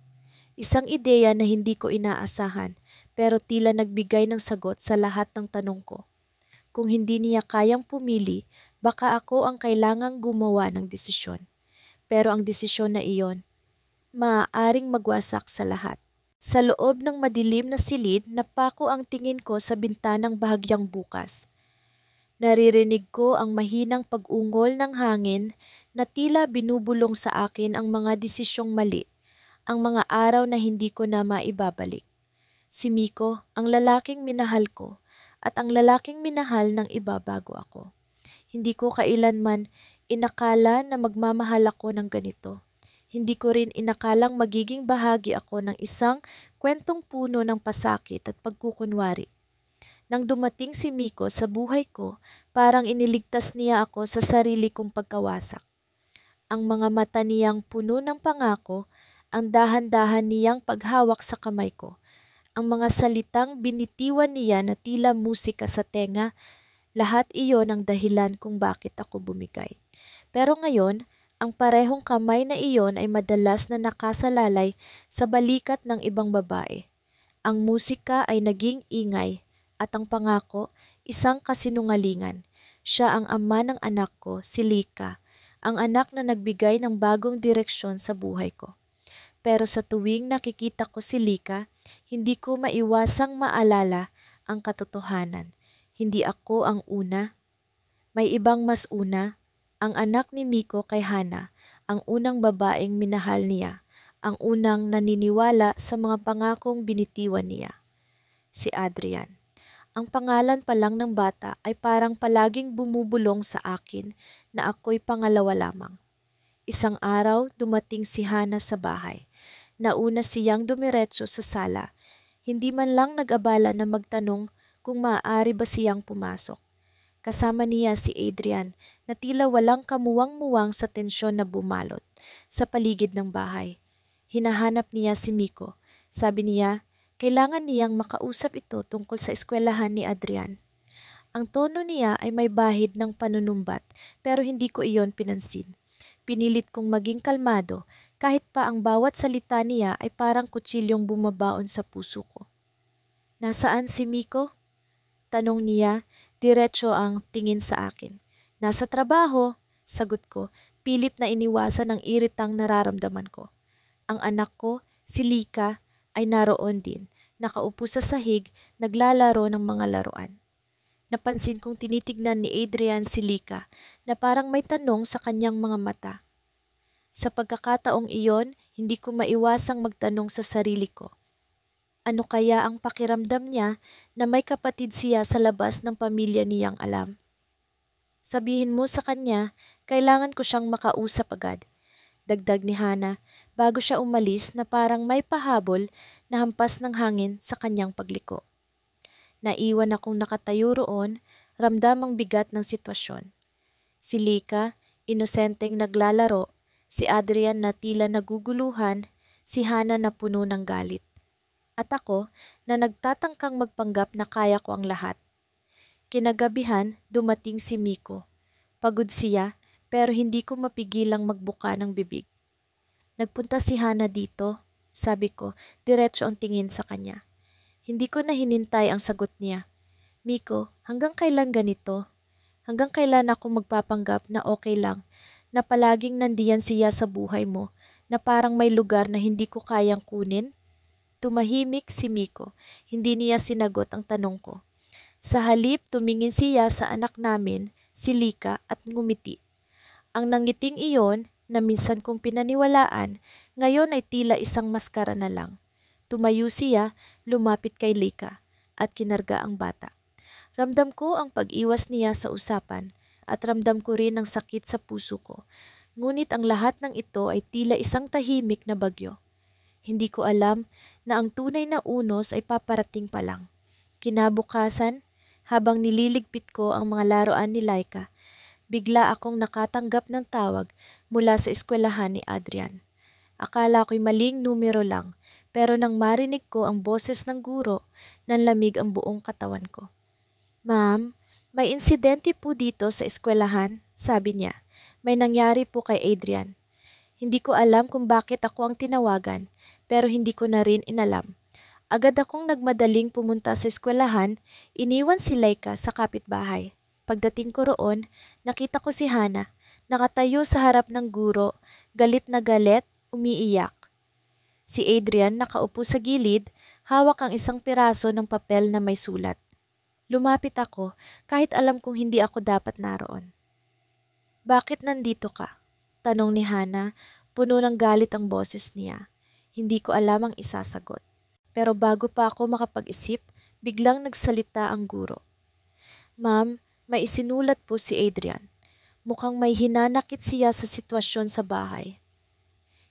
Isang ideya na hindi ko inaasahan, pero tila nagbigay ng sagot sa lahat ng tanong ko. Kung hindi niya kayang pumili, baka ako ang kailangang gumawa ng desisyon. Pero ang desisyon na iyon, maaaring magwasak sa lahat. Sa loob ng madilim na silid, napako ang tingin ko sa bintanang bahagyang bukas. Naririnig ko ang mahinang pag-ungol ng hangin na tila binubulong sa akin ang mga desisyong mali, ang mga araw na hindi ko na maibabalik. Si Miko, ang lalaking minahal ko, at ang lalaking minahal ng iba bago ako. Hindi ko kailanman inakala na magmamahal ako ng ganito. Hindi ko rin inakalang magiging bahagi ako ng isang kwentong puno ng pasakit at pagkukunwari. Nang dumating si Miko sa buhay ko, parang iniligtas niya ako sa sarili kong pagkawasak. Ang mga mata niyang puno ng pangako, ang dahan-dahan niyang paghawak sa kamay ko, ang mga salitang binitiwan niya na tila musika sa tenga, lahat iyon ang dahilan kung bakit ako bumigay. Pero ngayon, ang parehong kamay na iyon ay madalas na nakasalalay sa balikat ng ibang babae. Ang musika ay naging ingay at ang pangako, isang kasinungalingan. Siya ang ama ng anak ko, si Lika, ang anak na nagbigay ng bagong direksyon sa buhay ko. Pero sa tuwing nakikita ko si Lika, hindi ko maiwasang maalala ang katotohanan. Hindi ako ang una. May ibang mas una. Ang anak ni Miko kay Hana, ang unang babaeng minahal niya, ang unang naniniwala sa mga pangakong binitiwan niya. Si Adrian. Ang pangalan pa lang ng bata ay parang palaging bumubulong sa akin na ako'y pangalawa lamang. Isang araw, dumating si Hana sa bahay. Nauna siyang dumiretso sa sala. Hindi man lang nag-abala na magtanong kung maaari ba siyang pumasok. Kasama niya si Adrian na tila walang kamuwang-muwang sa tensyon na bumalot sa paligid ng bahay. Hinahanap niya si Miko. Sabi niya, kailangan niyang makausap ito tungkol sa eskwelahan ni Adrian. Ang tono niya ay may bahid ng panunumbat pero hindi ko iyon pinansin. Pinilit kong maging kalmado kahit pa ang bawat salita niya ay parang kutsilyong bumabaon sa puso ko. Nasaan si Miko? Tanong niya, diretso ang tingin sa akin. Nasa trabaho, sagot ko, pilit na iniwasan ang iritang nararamdaman ko. Ang anak ko, si Lika, ay naroon din, nakaupo sa sahig, naglalaro ng mga laruan. Napansin kong tinitignan ni Adrian si Lika na parang may tanong sa kanyang mga mata. Sa pagkakataong iyon, hindi ko maiwasang magtanong sa sarili ko. Ano kaya ang pakiramdam niya na may kapatid siya sa labas ng pamilya niyang alam? Sabihin mo sa kanya, kailangan ko siyang makausap agad. Dagdag ni Hana bago siya umalis na parang may pahabol na hampas ng hangin sa kanyang pagliko. Naiwan akong nakatayo roon, ramdam ang bigat ng sitwasyon. Si Lika, inosenteng naglalaro, si Adrian na tila naguguluhan, si Hana na puno ng galit. At ako na nagtatangkang magpanggap na kaya ko ang lahat. Kinagabihan, dumating si Miko. Pagod siya, pero hindi ko mapigilang magbuka ng bibig. Nagpunta si Hana dito. Sabi ko, diretso ang tingin sa kanya. Hindi ko na hinintay ang sagot niya. Miko, hanggang kailan ganito? Hanggang kailan ako magpapanggap na okay lang, na palaging nandiyan siya sa buhay mo, na parang may lugar na hindi ko kayang kunin? Tumahimik si Miko. Hindi niya sinagot ang tanong ko. Sa halip, tumingin siya sa anak namin, si Lika, at ngumiti. Ang nangiting iyon, na minsan kong pinaniwalaan, ngayon ay tila isang maskara na lang. Tumayo siya, lumapit kay Lika, at kinarga ang bata. Ramdam ko ang pag-iwas niya sa usapan, at ramdam ko rin ang sakit sa puso ko. Ngunit ang lahat ng ito ay tila isang tahimik na bagyo. Hindi ko alam na ang tunay na unos ay paparating pa lang. Kinabukasan, habang nililigpit ko ang mga laruan ni Laika, bigla akong nakatanggap ng tawag mula sa eskwelahan ni Adrian. Akala ko'y maling numero lang, pero nang marinig ko ang boses ng guro, nanlamig ang buong katawan ko. Ma'am, may insidente po dito sa eskwelahan, sabi niya. May nangyari po kay Adrian. Hindi ko alam kung bakit ako ang tinawagan, pero hindi ko na rin inalam. Agad akong nagmadaling pumunta sa eskwelahan, iniwan si Laika sa kapitbahay. Pagdating ko roon, nakita ko si Hana, nakatayo sa harap ng guro, galit na galit, umiiyak. Si Adrian nakaupo sa gilid, hawak ang isang piraso ng papel na may sulat. Lumapit ako kahit alam kong hindi ako dapat naroon. Bakit nandito ka? Tanong ni Hana, puno ng galit ang boses niya. Hindi ko alam ang isasagot. Pero bago pa ako makapag-isip, biglang nagsalita ang guro. Ma'am, may isinulat po si Adrian. Mukhang may hinanakit siya sa sitwasyon sa bahay.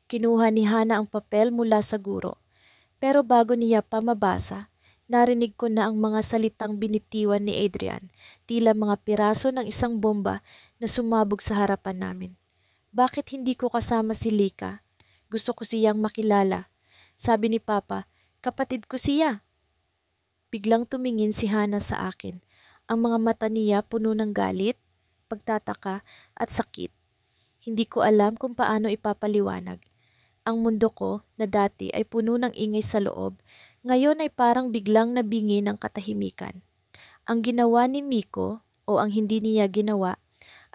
Kinuha ni Hana ang papel mula sa guro. Pero bago niya pa mabasa, narinig ko na ang mga salitang binitiwan ni Adrian, tila mga piraso ng isang bomba na sumabog sa harapan namin. Bakit hindi ko kasama si Lika? Gusto ko siyang makilala. Sabi ni Papa, kapatid ko siya. Biglang tumingin si Hana sa akin. Ang mga mata niya puno ng galit, pagtataka at sakit. Hindi ko alam kung paano ipapaliwanag. Ang mundo ko, na dati ay puno ng ingay sa loob, ngayon ay parang biglang nabingi ng katahimikan. Ang ginawa ni Miko, o ang hindi niya ginawa,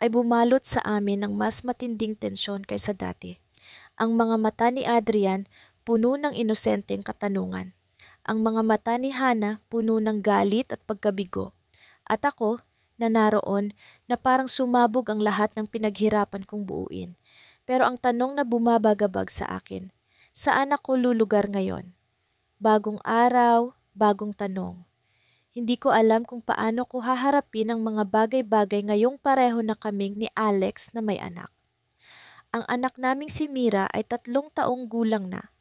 ay bumalot sa amin ng mas matinding tensyon kaysa dati. Ang mga mata ni Adrian puno ng inosenteng katanungan. Ang mga mata ni Hana puno ng galit at pagkabigo. At ako, na naroon, na parang sumabog ang lahat ng pinaghirapan kong buuin. Pero ang tanong na bumabagabag sa akin, saan ako lulugar ngayon? Bagong araw, bagong tanong. Hindi ko alam kung paano ko haharapin ang mga bagay-bagay ngayong pareho na kaming ni Alex na may anak. Ang anak naming si Mira ay 3 taong gulang na,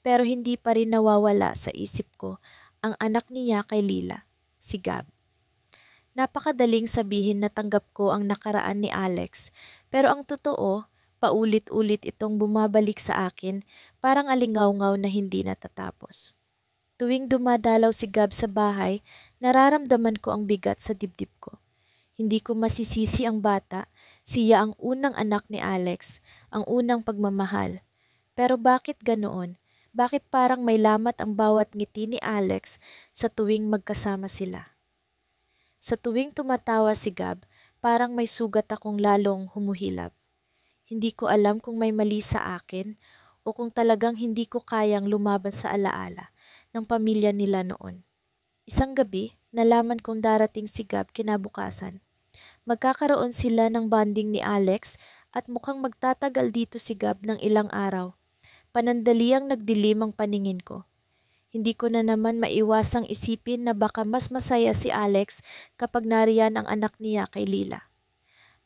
pero hindi pa rin nawawala sa isip ko ang anak niya kay Lila, si Gab. Napakadaling sabihin na tanggap ko ang nakaraan ni Alex, pero ang totoo, paulit-ulit itong bumabalik sa akin parang alingaw-ngaw na hindi natatapos. Tuwing dumadalaw si Gab sa bahay, nararamdaman ko ang bigat sa dibdib ko. Hindi ko masisisi ang bata, siya ang unang anak ni Alex, ang unang pagmamahal. Pero bakit ganoon? Bakit parang may lamat ang bawat ngiti ni Alex sa tuwing magkasama sila? Sa tuwing tumatawa si Gab, parang may sugat akong lalong humuhilab. Hindi ko alam kung may mali sa akin o kung talagang hindi ko kayang lumaban sa alaala ng pamilya nila noon. Isang gabi, nalaman kong darating si Gab kinabukasan. Magkakaroon sila ng bonding ni Alex at mukhang magtatagal dito si Gab ng ilang araw. Panandaliang nagdilim ang paningin ko. Hindi ko na naman maiwasang isipin na baka mas masaya si Alex kapag nariyan ang anak niya kay Lila.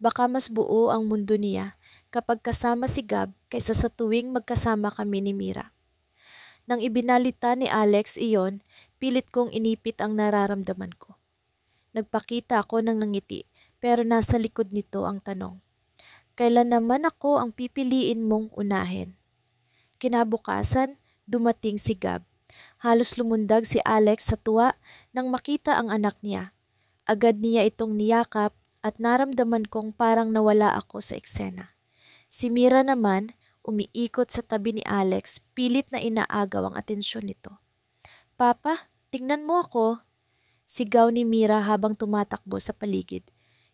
Baka mas buo ang mundo niya kapag kasama si Gab kaysa sa tuwing magkasama kami ni Mira. Nang ibinalita ni Alex iyon, pilit kong inipit ang nararamdaman ko. Nagpakita ako ng nangiti, pero nasa likod nito ang tanong. Kailan naman ako ang pipiliin mong unahin? Kinabukasan, dumating si Gab. Halos lumundag si Alex sa tuwa nang makita ang anak niya. Agad niya itong niyakap at naramdaman kong parang nawala ako sa eksena. Si Mira naman, umiikot sa tabi ni Alex, pilit na inaagaw ang atensyon nito. "Papa, tingnan mo ako!" Sigaw ni Mira habang tumatakbo sa paligid.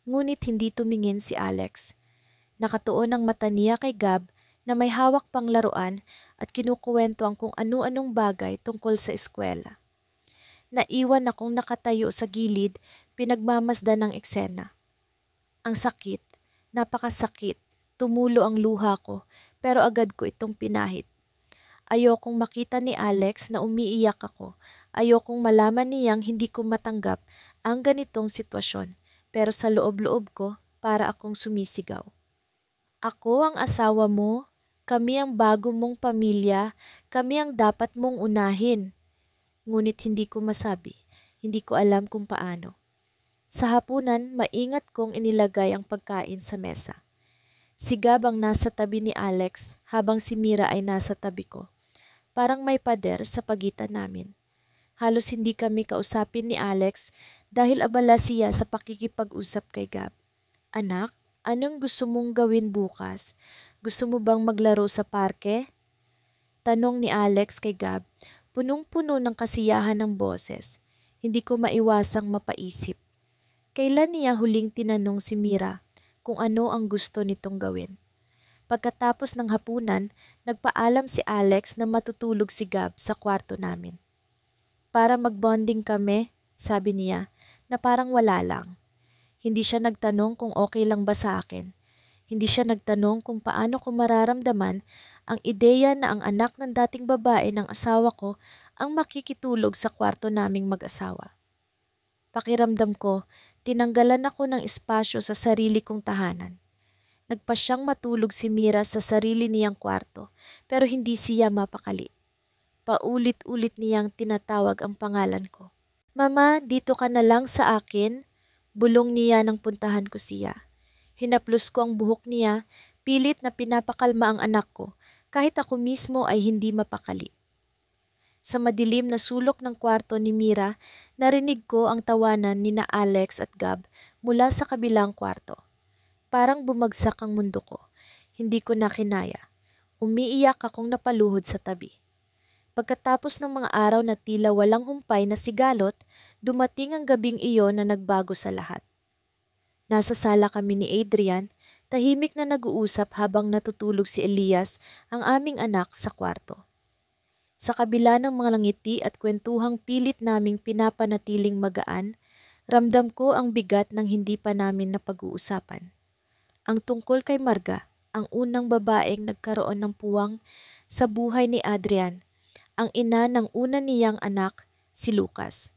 Ngunit hindi tumingin si Alex. Nakatuon ang mata niya kay Gab na may hawak pang laruan at kinukuwento ang kung anu-anong bagay tungkol sa eskwela. Naiwan akong nakatayo sa gilid, pinagmamasdan ng eksena. Ang sakit, napakasakit, tumulo ang luha ko pero agad ko itong pinahid. Ayokong makita ni Alex na umiiyak ako. Ayokong malaman niyang hindi ko matanggap ang ganitong sitwasyon. Pero sa loob-loob ko, para akong sumisigaw. Ako ang asawa mo, kami ang bago mong pamilya, kami ang dapat mong unahin. Ngunit hindi ko masabi, hindi ko alam kung paano. Sa hapunan, maingat kong inilagay ang pagkain sa mesa. Si Gab ang nasa tabi ni Alex habang si Mira ay nasa tabi ko. Parang may pader sa pagitan namin. Halos hindi kami kausapin ni Alex dahil abala siya sa pakikipag-usap kay Gab. "Anak, anong gusto mong gawin bukas? Gusto mo bang maglaro sa parke?" Tanong ni Alex kay Gab, punong-puno ng kasiyahan ng boses. Hindi ko maiwasang mapaisip. Kailan niya huling tinanong si Mira kung ano ang gusto nitong gawin? Pagkatapos ng hapunan, nagpaalam si Alex na matutulog si Gab sa kwarto namin. "Para magbonding kami," sabi niya, na parang wala lang. Hindi siya nagtanong kung okay lang ba sa akin. Hindi siya nagtanong kung paano ko mararamdaman ang ideya na ang anak ng dating babae ng asawa ko ang makikitulog sa kwarto naming mag-asawa. Pakiramdam ko, tinanggalan ako ng espasyo sa sarili kong tahanan. Nagpa siyang matulog si Mira sa sarili niyang kwarto pero hindi siya mapakali. Paulit-ulit niyang tinatawag ang pangalan ko. "Mama, dito ka na lang sa akin." Bulong niya nang puntahan ko siya. Hinaplos ko ang buhok niya, pilit na pinapakalma ang anak ko kahit ako mismo ay hindi mapakali. Sa madilim na sulok ng kwarto ni Mira, narinig ko ang tawanan ni na Alex at Gab mula sa kabilang kwarto. Parang bumagsak ang mundo ko. Hindi ko na kinaya. Umiiyak akong napaluhod sa tabi. Pagkatapos ng mga araw na tila walang humpay na sigalot, dumating ang gabing iyon na nagbago sa lahat. Nasa sala kami ni Adrian, tahimik na nag-uusap habang natutulog si Elias, ang aming anak, sa kwarto. Sa kabila ng mga ngiti at kwentuhang pilit naming pinapanatiling magaan, ramdam ko ang bigat ng hindi pa namin napag-uusapan. Ang tungkol kay Marga, ang unang babaeng nagkaroon ng puwang sa buhay ni Adrian, ang ina ng una niyang anak, si Lucas.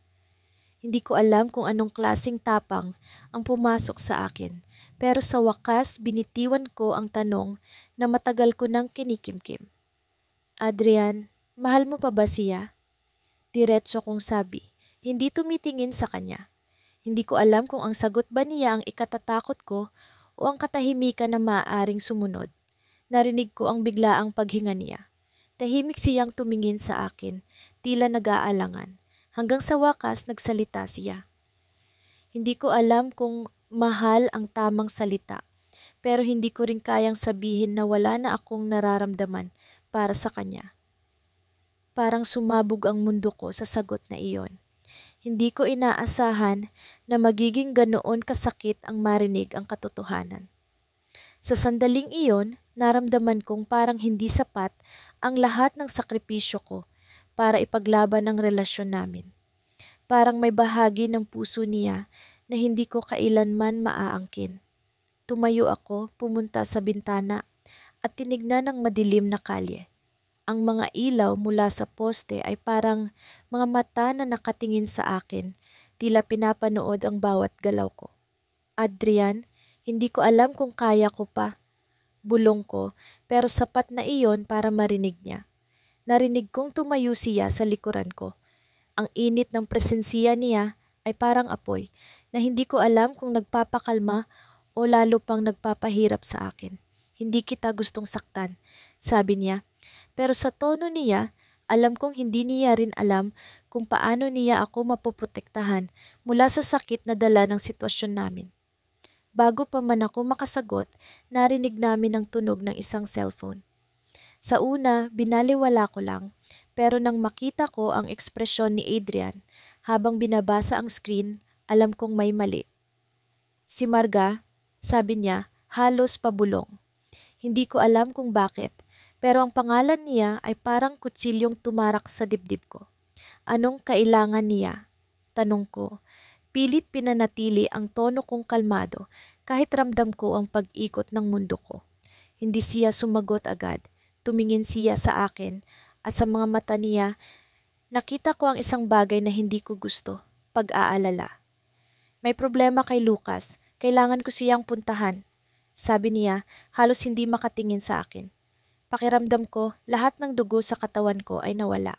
Hindi ko alam kung anong klaseng tapang ang pumasok sa akin, pero sa wakas binitiwan ko ang tanong na matagal ko nang kinikimkim. "Adrian, mahal mo pa ba siya?" Diretso kong sabi, hindi tumitingin sa kanya. Hindi ko alam kung ang sagot ba niya ang ikatatakot ko o ang katahimikan na maaaring sumunod. Narinig ko ang biglaang paghinga niya. Tahimik siyang tumingin sa akin, tila nag-aalangan. Hanggang sa wakas nagsalita siya. Hindi ko alam kung mahal ang tamang salita, pero hindi ko rin kayang sabihin na wala na akong nararamdaman para sa kanya. Parang sumabog ang mundo ko sa sagot na iyon. Hindi ko inaasahan na magiging ganoon kasakit ang marinig ang katotohanan. Sa sandaling iyon, naramdaman kong parang hindi sapat ang lahat ng sakripisyo ko para ipaglaban ang relasyon namin. Parang may bahagi ng puso niya na hindi ko kailanman maaangkin. Tumayo ako, pumunta sa bintana at tinignan ang madilim na kalye. Ang mga ilaw mula sa poste ay parang mga mata na nakatingin sa akin, tila pinapanood ang bawat galaw ko. "Adrian, hindi ko alam kung kaya ko pa." Bulong ko, pero sapat na iyon para marinig niya. Narinig kong tumayo siya sa likuran ko. Ang init ng presensiya niya ay parang apoy na hindi ko alam kung nagpapakalma o lalo pang nagpapahirap sa akin. "Hindi kita gustong saktan," sabi niya. Pero sa tono niya, alam kong hindi niya rin alam kung paano niya ako mapoprotektahan mula sa sakit na dala ng sitwasyon namin. Bago pa man ako makasagot, narinig namin ang tunog ng isang cellphone. Sa una, binaliwala ko lang, pero nang makita ko ang ekspresyon ni Adrian habang binabasa ang screen, alam kong may mali. Si Marga, sabi niya, halos pabulong. Hindi ko alam kung bakit, pero ang pangalan niya ay parang kutsilyong tumarak sa dibdib ko. Anong kailangan niya? Tanong ko. Pilit pinanatili ang tono kong kalmado kahit ramdam ko ang pag-ikot ng mundo ko. Hindi siya sumagot agad. Tumingin siya sa akin at sa mga mata niya nakita ko ang isang bagay na hindi ko gusto, pag-aalala. May problema kay Lucas. Kailangan ko siyang puntahan. Sabi niya, halos hindi makatingin sa akin. Pakiramdam ko, lahat ng dugo sa katawan ko ay nawala.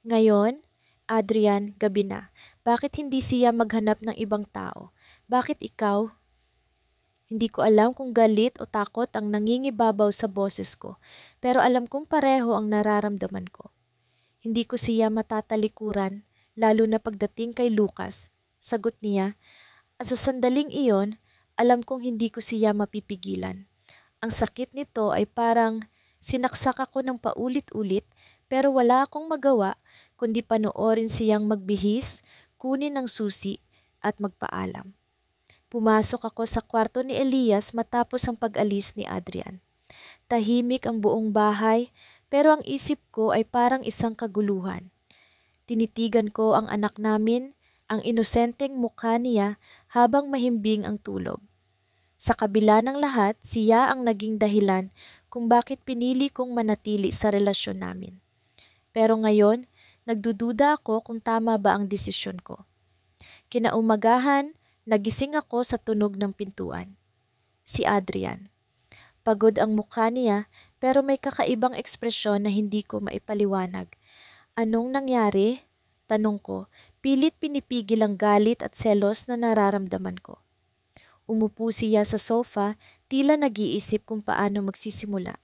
Ngayon, Adrian, gabi na. Bakit hindi siya maghanap ng ibang tao? Bakit ikaw? Hindi ko alam kung galit o takot ang nangingibabaw sa boses ko, pero alam kong pareho ang nararamdaman ko. Hindi ko siya matatalikuran, lalo na pagdating kay Lucas. Sagot niya, at sa sandaling iyon, alam kong hindi ko siya mapipigilan. Ang sakit nito ay parang sinaksak ako ng paulit-ulit pero wala akong magawa kundi panoorin siyang magbihis, kunin ang susi at magpaalam. Pumasok ako sa kwarto ni Elias matapos ang pag-alis ni Adrian. Tahimik ang buong bahay pero ang isip ko ay parang isang kaguluhan. Tinitigan ko ang anak namin, ang inosenteng mukha niya habang mahimbing ang tulog. Sa kabila ng lahat, siya ang naging dahilan kung bakit pinili kong manatili sa relasyon namin. Pero ngayon, nagdududa ako kung tama ba ang desisyon ko. Kinaumagahan, nagising ako sa tunog ng pintuan. Si Adrian. Pagod ang mukha niya pero may kakaibang ekspresyon na hindi ko maipaliwanag. Anong nangyari? Tanong ko, pilit pinipigil ang galit at selos na nararamdaman ko. Umupo siya sa sofa, tila nag-iisip kung paano magsisimula.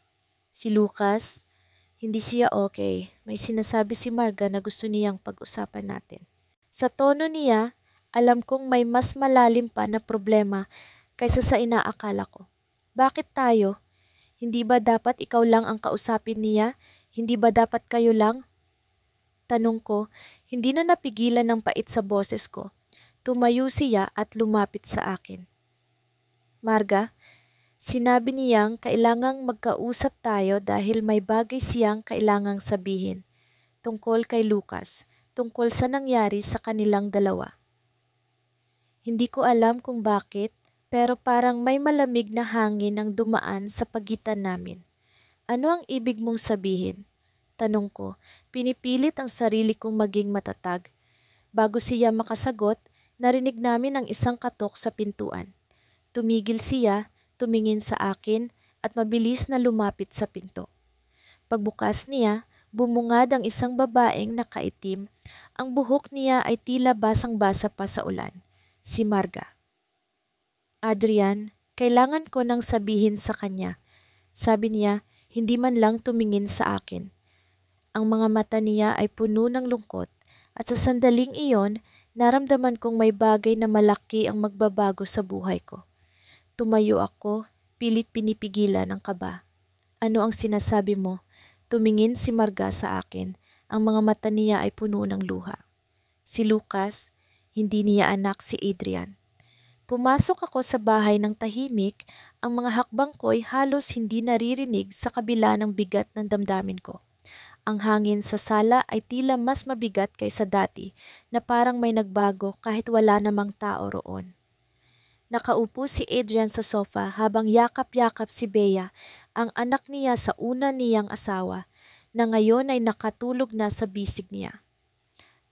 Si Lucas, hindi siya okay. May sinasabi si Marga na gusto niyang pag-usapan natin. Sa tono niya, alam kong may mas malalim pa na problema kaysa sa inaakala ko. Bakit tayo? Hindi ba dapat ikaw lang ang kausapin niya? Hindi ba dapat kayo lang? Tanong ko, hindi na napigilan ng pait sa boses ko. Tumayo siya at lumapit sa akin. Marga, sinabi niyang kailangang magkausap tayo dahil may bagay siyang kailangang sabihin. Tungkol kay Lucas, tungkol sa nangyari sa kanilang dalawa. Hindi ko alam kung bakit, pero parang may malamig na hangin ang dumaan sa pagitan namin. Ano ang ibig mong sabihin? Tanong ko, pinipilit ang sarili kong maging matatag. Bago siya makasagot, narinig namin ang isang katok sa pintuan. Tumigil siya, tumingin sa akin at mabilis na lumapit sa pinto. Pagbukas niya, bumungad ang isang babaeng nakaitim. Ang buhok niya ay tila basang-basa pa sa ulan. Si Marga. Adrian, kailangan ko nang sabihin sa kanya. Sabi niya, hindi man lang tumingin sa akin. Ang mga mata niya ay puno ng lungkot at sa sandaling iyon, naramdaman kong may bagay na malaki ang magbabago sa buhay ko. Tumayo ako, pilit pinipigilan ang kaba. Ano ang sinasabi mo? Tumingin si Marga sa akin. Ang mga mata niya ay puno ng luha. Si Lucas, hindi niya anak si Adrian. Pumasok ako sa bahay ng tahimik, ang mga hakbang ko'y halos hindi naririnig sa kabila ng bigat ng damdamin ko. Ang hangin sa sala ay tila mas mabigat kaysa dati na parang may nagbago kahit wala namang tao roon. Nakaupo si Adrian sa sofa habang yakap-yakap si Bea, ang anak niya sa una niyang asawa, na ngayon ay nakatulog na sa bisig niya.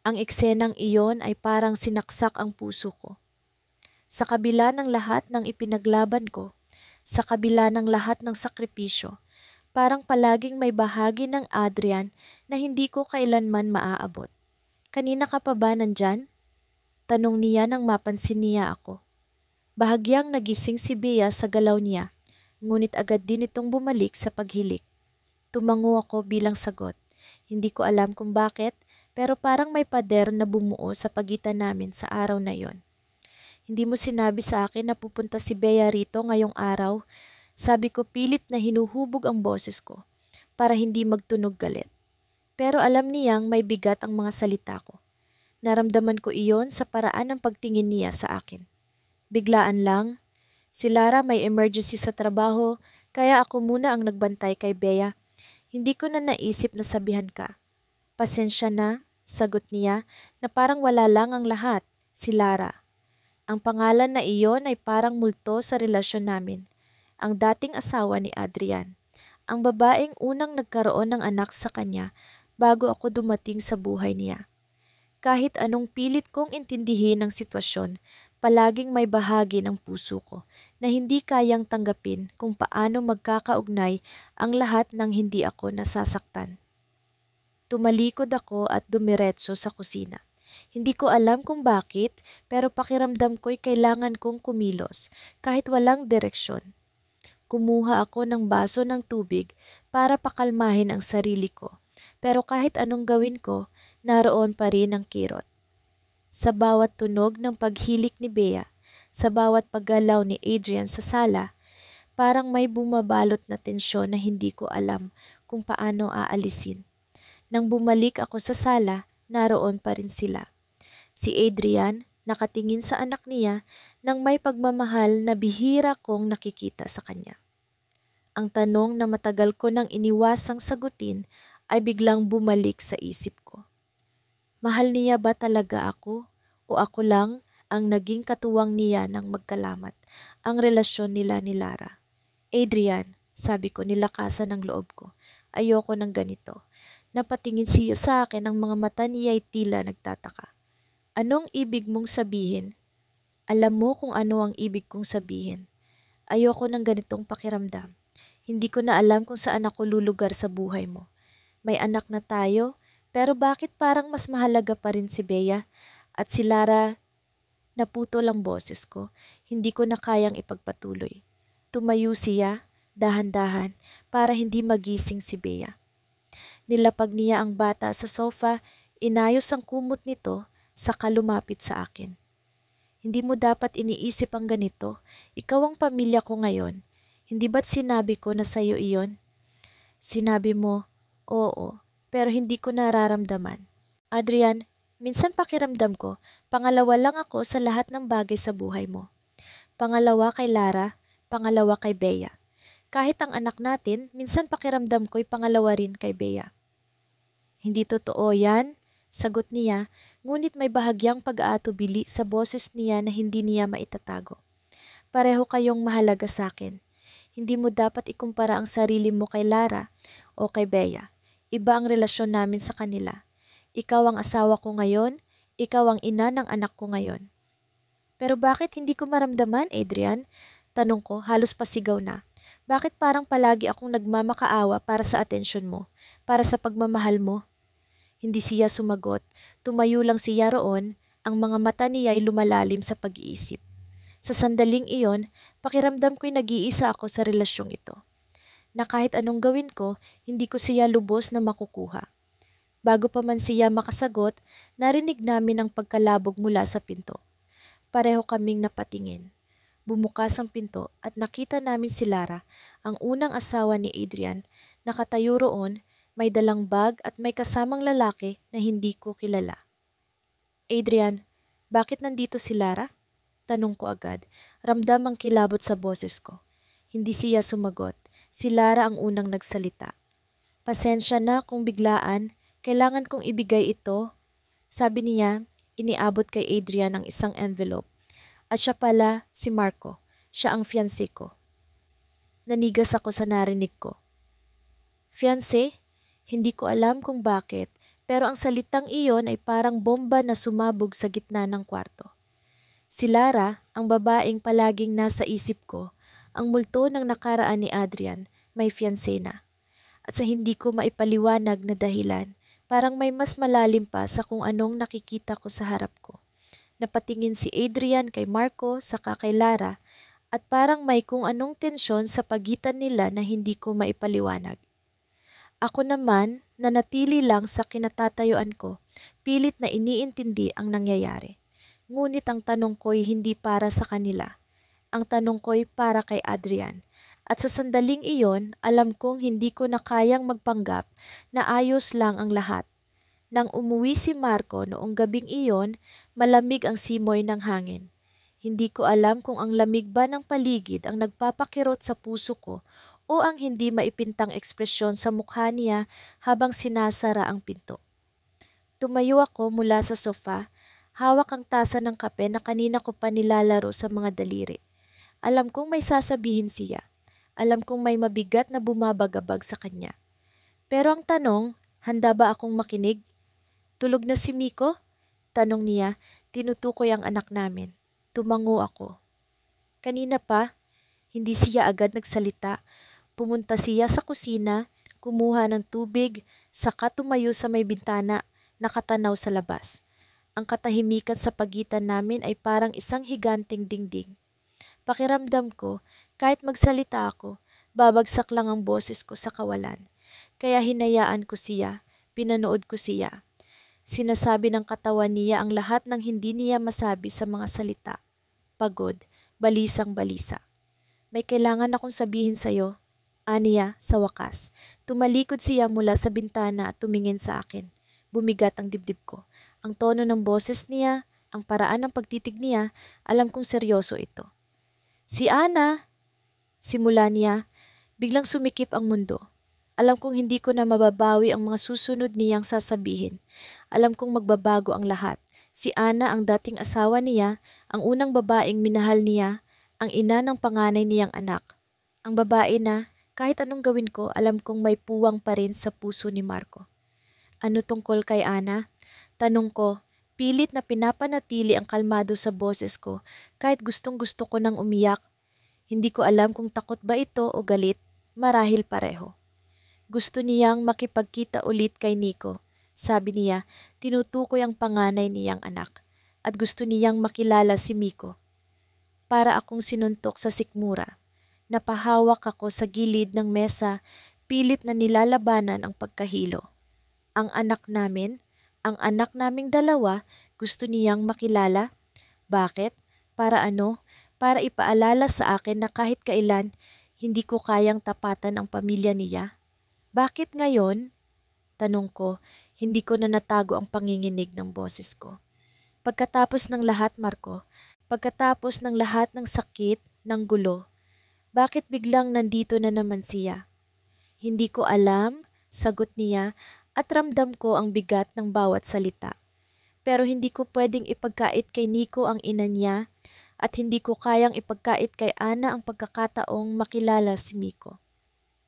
Ang eksenang iyon ay parang sinaksak ang puso ko. Sa kabila ng lahat ng ipinaglaban ko, sa kabila ng lahat ng sakripisyo, parang palaging may bahagi ng Adrian na hindi ko kailanman maaabot. Kanina ka pa ba nandyan? Tanong niya nang mapansin niya ako. Bahagyang nagising si Bea sa galaw niya, ngunit agad din itong bumalik sa paghilik. Tumango ako bilang sagot. Hindi ko alam kung bakit, pero parang may pader na bumuo sa pagitan namin sa araw na yon. Hindi mo sinabi sa akin na pupunta si Bea rito ngayong araw. Sabi ko pilit na hinuhubog ang boses ko. para hindi magtunog galit. Pero alam niyang may bigat ang mga salita ko. Naramdaman ko iyon sa paraan ng pagtingin niya sa akin. Biglaan lang, si Lara may emergency sa trabaho, kaya ako muna ang nagbantay kay Bea. Hindi ko na naisip na sabihan ka. Pasensya na, sagot niya na parang wala lang ang lahat, si Lara. Ang pangalan na iyon ay parang multo sa relasyon namin. Ang dating asawa ni Adrian. Ang babaeng unang nagkaroon ng anak sa kanya bago ako dumating sa buhay niya. Kahit anong pilit kong intindihin ang sitwasyon, palaging may bahagi ng puso ko na hindi kayang tanggapin kung paano magkakaugnay ang lahat ng hindi ako nasasaktan. Tumalikod ako at dumiretso sa kusina. Hindi ko alam kung bakit, pero pakiramdam ko'y kailangan kong kumilos kahit walang direksyon. Kumuha ako ng baso ng tubig para pakalmahin ang sarili ko, pero kahit anong gawin ko, naroon pa rin ang kirot. Sa bawat tunog ng paghilik ni Bea, sa bawat paggalaw ni Adrian sa sala, parang may bumabalot na tensyon na hindi ko alam kung paano aalisin. Nang bumalik ako sa sala, naroon pa rin sila. Si Adrian, nakatingin sa anak niya nang may pagmamahal na bihira kong nakikita sa kanya. Ang tanong na matagal ko nang iniwasang sagutin ay biglang bumalik sa isip ko. Mahal niya ba talaga ako o ako lang ang naging katuwang niya nang magkalamat ang relasyon nila ni Lara? Adrian, sabi ko nilakasan ng loob ko, ayoko ng ganito. Napatingin siya sa akin, ang mga mata niya ay tila nagtataka. Anong ibig mong sabihin? Alam mo kung ano ang ibig kong sabihin. Ayoko ng ganitong pakiramdam. Hindi ko na alam kung saan ako lulugar sa buhay mo. May anak na tayo, pero bakit parang mas mahalaga pa rin si Bea at si Lara? Naputol ang boses ko. Hindi ko na kayang ipagpatuloy. Tumayo siya, dahan-dahan, para hindi magising si Bea. Nilapag niya ang bata sa sofa, inayos ang kumot nito, saka lumapit sa akin. Hindi mo dapat iniisip ang ganito. Ikaw ang pamilya ko ngayon. Hindi ba't sinabi ko na sa'yo iyon? Sinabi mo, oo, pero hindi ko nararamdaman. Adrian, minsan pakiramdam ko, pangalawa lang ako sa lahat ng bagay sa buhay mo. Pangalawa kay Lara, pangalawa kay Bea. Kahit ang anak natin, minsan pakiramdam ko'y pangalawa rin kay Bea. Hindi totoo yan, sagot niya, ngunit may bahagyang pag-aatubili sa boses niya na hindi niya maitatago. Pareho kayong mahalaga sa akin. Hindi mo dapat ikumpara ang sarili mo kay Lara o kay Bea. Iba ang relasyon namin sa kanila. Ikaw ang asawa ko ngayon, ikaw ang ina ng anak ko ngayon. Pero bakit hindi ko maramdaman, Adrian? Tanong ko, halos pasigaw na. Bakit parang palagi akong nagmamakaawa para sa atensyon mo, para sa pagmamahal mo? Hindi siya sumagot. Tumayo lang siya roon, ang mga mata niya ay lumalalim sa pag-iisip. Sa sandaling iyon, pakiramdam ko'y nag-iisa ako sa relasyong ito. Na kahit anong gawin ko, hindi ko siya lubos na makukuha. Bago pa man siya makasagot, narinig namin ang pagkalabog mula sa pinto. Pareho kaming napatingin. Bumukas ang pinto at nakita namin si Lara, ang unang asawa ni Adrian, nakatayo roon, may dalang bag at may kasamang lalaki na hindi ko kilala. Adrian, bakit nandito si Lara? Tanong ko agad. Ramdam ang kilabot sa boses ko. Hindi siya sumagot. Si Lara ang unang nagsalita. Pasensya na kung biglaan, kailangan kong ibigay ito. Sabi niya, iniabot kay Adrian ang isang envelope. At siya pala si Marco. Siya ang fiancé ko. Nanigas ako sa narinig ko. Fiancé? Hindi ko alam kung bakit, pero ang salitang iyon ay parang bomba na sumabog sa gitna ng kwarto. Si Lara, ang babaeng palaging nasa isip ko, ang multo ng nakaraan ni Adrian, may fiancé na. At sa hindi ko maipaliwanag na dahilan, parang may mas malalim pa sa kung anong nakikita ko sa harap ko. Napatingin si Adrian kay Marco saka kay Lara at parang may kung anong tensyon sa pagitan nila na hindi ko maipaliwanag. Ako naman, nanatili lang sa kinatatayuan ko, pilit na iniintindi ang nangyayari. Ngunit ang tanong ko'y hindi para sa kanila. Ang tanong ko'y para kay Adrian. At sa sandaling iyon, alam kong hindi ko na kayang magpanggap na ayos lang ang lahat. Nang umuwi si Marco noong gabing iyon, malamig ang simoy ng hangin. Hindi ko alam kung ang lamig ba ng paligid ang nagpapakirot sa puso ko o ang hindi maipintang ekspresyon sa mukha niya habang sinasara ang pinto. Tumayo ako mula sa sofa, hawak ang tasa ng kape na kanina ko pa nilalaro sa mga daliri. Alam kong may sasabihin siya. Alam kong may mabigat na bumabagabag sa kanya. Pero ang tanong, handa ba akong makinig? Tulog na si Miko? Tanong niya, tinutukoy ang anak namin. Tumango ako. Kanina pa, hindi siya agad nagsalita. Pumunta siya sa kusina, kumuha ng tubig, saka tumayo sa may bintana, nakatanaw sa labas. Ang katahimikan sa pagitan namin ay parang isang higanting dingding. Pakiramdam ko, kahit magsalita ako, babagsak lang ang boses ko sa kawalan. Kaya hinayaan ko siya, pinanood ko siya. Sinasabi ng katawan niya ang lahat ng hindi niya masabi sa mga salita. Pagod, balisang-balisa. May kailangan akong sabihin sa'yo. Aniya, sa wakas. Tumalikod siya mula sa bintana at tumingin sa akin. Bumigat ang dibdib ko. Ang tono ng boses niya, ang paraan ng pagtitig niya, alam kong seryoso ito. Si Ana! Simula niya, biglang sumikip ang mundo. Alam kong hindi ko na mababawi ang mga susunod niyang sasabihin. Alam kong magbabago ang lahat. Si Ana ang dating asawa niya, ang unang babaeng minahal niya, ang ina ng panganay niyang anak. Ang babae na, kahit anong gawin ko, alam kong may puwang pa rin sa puso ni Marco. Ano tungkol kay Ana? Tanong ko, pilit na pinapanatili ang kalmado sa boses ko kahit gustong-gusto ko nang umiyak. Hindi ko alam kung takot ba ito o galit, marahil pareho. Gusto niyang makipagkita ulit kay Nico. Sabi niya, tinutukoy ang panganay niyang anak. At gusto niyang makilala si Miko. Para akong sinuntok sa sikmura. Napahawak ako sa gilid ng mesa, pilit na nilalabanan ang pagkahilo. Ang anak naming dalawa, gusto niyang makilala. Bakit? Para ano? Para ipaalala sa akin na kahit kailan, hindi ko kayang tapatan ang pamilya niya. Bakit ngayon? Tanong ko, hindi ko na natago ang panginginig ng boses ko. Pagkatapos ng lahat, Marco, pagkatapos ng lahat ng sakit, ng gulo, bakit biglang nandito na naman siya? Hindi ko alam, sagot niya, at ramdam ko ang bigat ng bawat salita. Pero hindi ko pwedeng ipagkait kay Nico ang ina niya at hindi ko kayang ipagkait kay Ana ang pagkakataong makilala si Miko.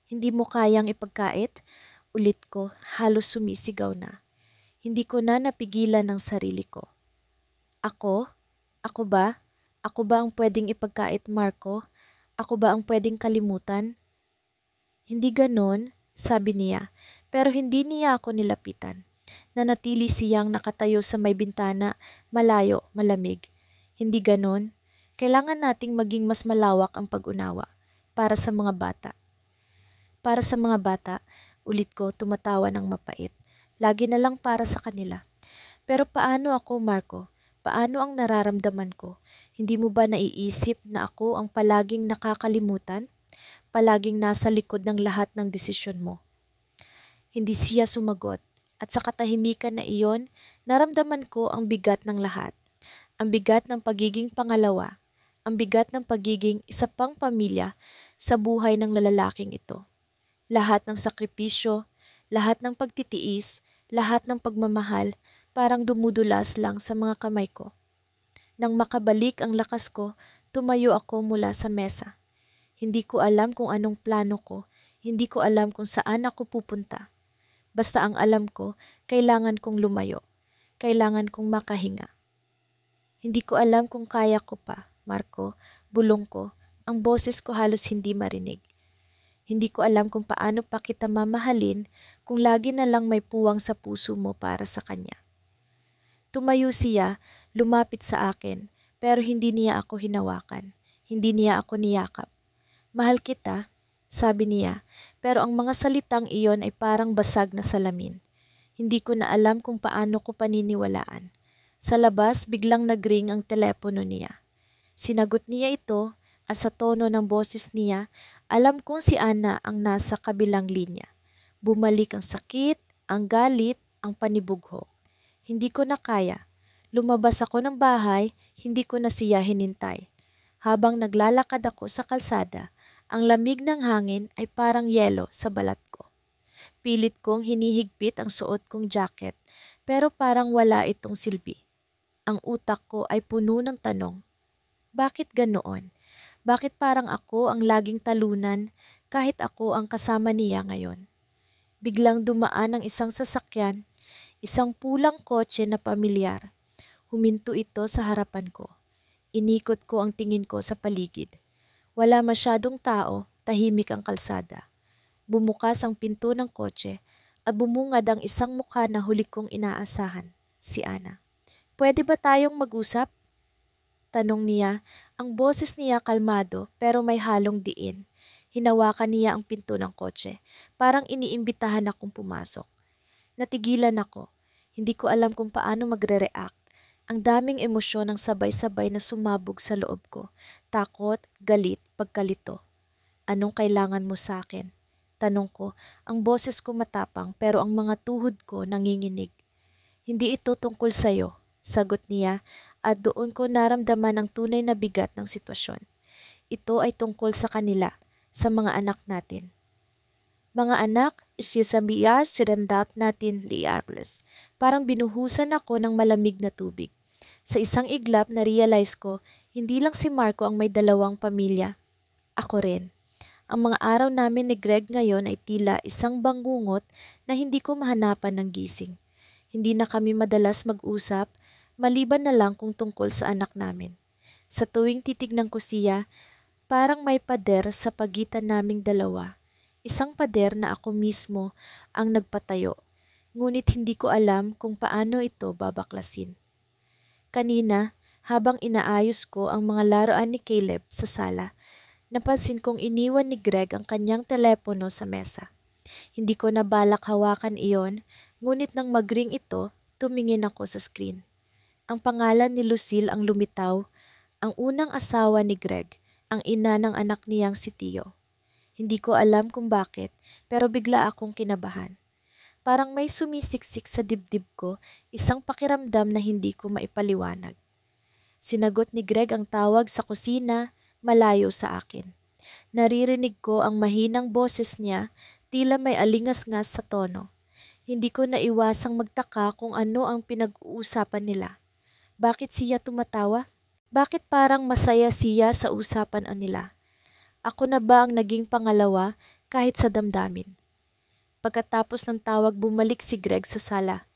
Hindi mo kayang ipagkait? Ulit ko, halos sumisigaw na. Hindi ko na napigilan ang sarili ko. Ako? Ako ba? Ako ba ang pwedeng ipagkait, Marco? Ako ba ang pwedeng kalimutan? Hindi ganon, sabi niya, pero hindi niya ako nilapitan. Nanatili siyang nakatayo sa may bintana, malayo, malamig. Hindi ganon. Kailangan nating maging mas malawak ang pag-unawa para sa mga bata. Para sa mga bata, ulit ko tumatawa ng mapait. Lagi na lang para sa kanila. Pero paano ako, Marco? Paano ang nararamdaman ko? Hindi mo ba naiisip na ako ang palaging nakakalimutan? Palaging nasa likod ng lahat ng desisyon mo? Hindi siya sumagot. At sa katahimikan na iyon, naramdaman ko ang bigat ng lahat. Ang bigat ng pagiging pangalawa. Ang bigat ng pagiging isa pang pamilya sa buhay ng lalaking ito. Lahat ng sakripisyo, lahat ng pagtitiis, lahat ng pagmamahal, parang dumudulas lang sa mga kamay ko. Nang makabalik ang lakas ko, tumayo ako mula sa mesa. Hindi ko alam kung anong plano ko, hindi ko alam kung saan ako pupunta. Basta ang alam ko, kailangan kong lumayo. Kailangan kong makahinga. Hindi ko alam kung kaya ko pa, Marco, bulong ko, ang boses ko halos hindi marinig. Hindi ko alam kung paano pa kita mamahalin kung lagi na lang may puwang sa puso mo para sa kanya. Tumayo siya, lumapit sa akin, pero hindi niya ako hinawakan. Hindi niya ako niyakap. Mahal kita, sabi niya, pero ang mga salitang iyon ay parang basag na salamin. Hindi ko na alam kung paano ko paniniwalaan. Sa labas, biglang nagring ang telepono niya. Sinagot niya ito at sa tono ng boses niya, Alam kong si Ana ang nasa kabilang linya. Bumalik ang sakit, ang galit, ang panibugho. Hindi ko na kaya. Lumabas ako ng bahay, hindi ko na siya hinintay. Habang naglalakad ako sa kalsada, ang lamig ng hangin ay parang yelo sa balat ko. Pilit kong hinihigpit ang suot kong jacket, pero parang wala itong silbi. Ang utak ko ay puno ng tanong. Bakit ganoon? Bakit parang ako ang laging talunan kahit ako ang kasama niya ngayon? Biglang dumaan ang isang sasakyan, isang pulang kotse na pamilyar. Huminto ito sa harapan ko. Inikot ko ang tingin ko sa paligid. Wala masyadong tao, tahimik ang kalsada. Bumukas ang pinto ng kotse at bumungad ang isang mukha na huli kong inaasahan, si Ana. Pwede ba tayong mag-usap? Tanong niya, ang boses niya kalmado pero may halong diin. Hinawakan niya ang pinto ng kotse, parang iniimbitahan akong pumasok. Natigilan ako. Hindi ko alam kung paano magre-react. Ang daming emosyon ang sabay-sabay na sumabog sa loob ko. Takot, galit, pagkalito. Anong kailangan mo sa akin? Tanong ko, ang boses ko matapang pero ang mga tuhod ko nanginginig. Hindi ito tungkol sa'yo, sagot niya at doon ko naramdaman ang tunay na bigat ng sitwasyon. Ito ay tungkol sa kanila, sa mga anak natin. Mga anak, isisambiya sirendat natin liarles. Parang binuhusan ako ng malamig na tubig. Sa isang iglap na-realize ko, hindi lang si Marco ang may dalawang pamilya. Ako rin. Ang mga araw namin ni Greg ngayon ay tila isang bangungot na hindi ko mahanapan ng gising. Hindi na kami madalas mag-usap, maliban na lang kung tungkol sa anak namin. Sa tuwing titignan ko siya, parang may pader sa pagitan naming dalawa. Isang pader na ako mismo ang nagpatayo, ngunit hindi ko alam kung paano ito babaklasin. Kanina, habang inaayos ko ang mga laruan ni Caleb sa sala, napansin kong iniwan ni Greg ang kanyang telepono sa mesa. Hindi ko na balak hawakan iyon, ngunit nang magring ito, tumingin ako sa screen. Ang pangalan ni Lucille ang lumitaw, ang unang asawa ni Greg, ang ina ng anak niyang si Tio. Hindi ko alam kung bakit, pero bigla akong kinabahan. Parang may sumisiksik sa dibdib ko, isang pakiramdam na hindi ko maipaliwanag. Sinagot ni Greg ang tawag sa kusina, malayo sa akin. Naririnig ko ang mahinang boses niya, tila may alingas-ngas sa tono. Hindi ko naiwasang magtaka kung ano ang pinag-uusapan nila. Bakit siya tumatawa? Bakit parang masaya siya sa usapan nila? Ako na ba ang naging pangalawa kahit sa damdamin? Pagkatapos ng tawag bumalik si Greg sa sala.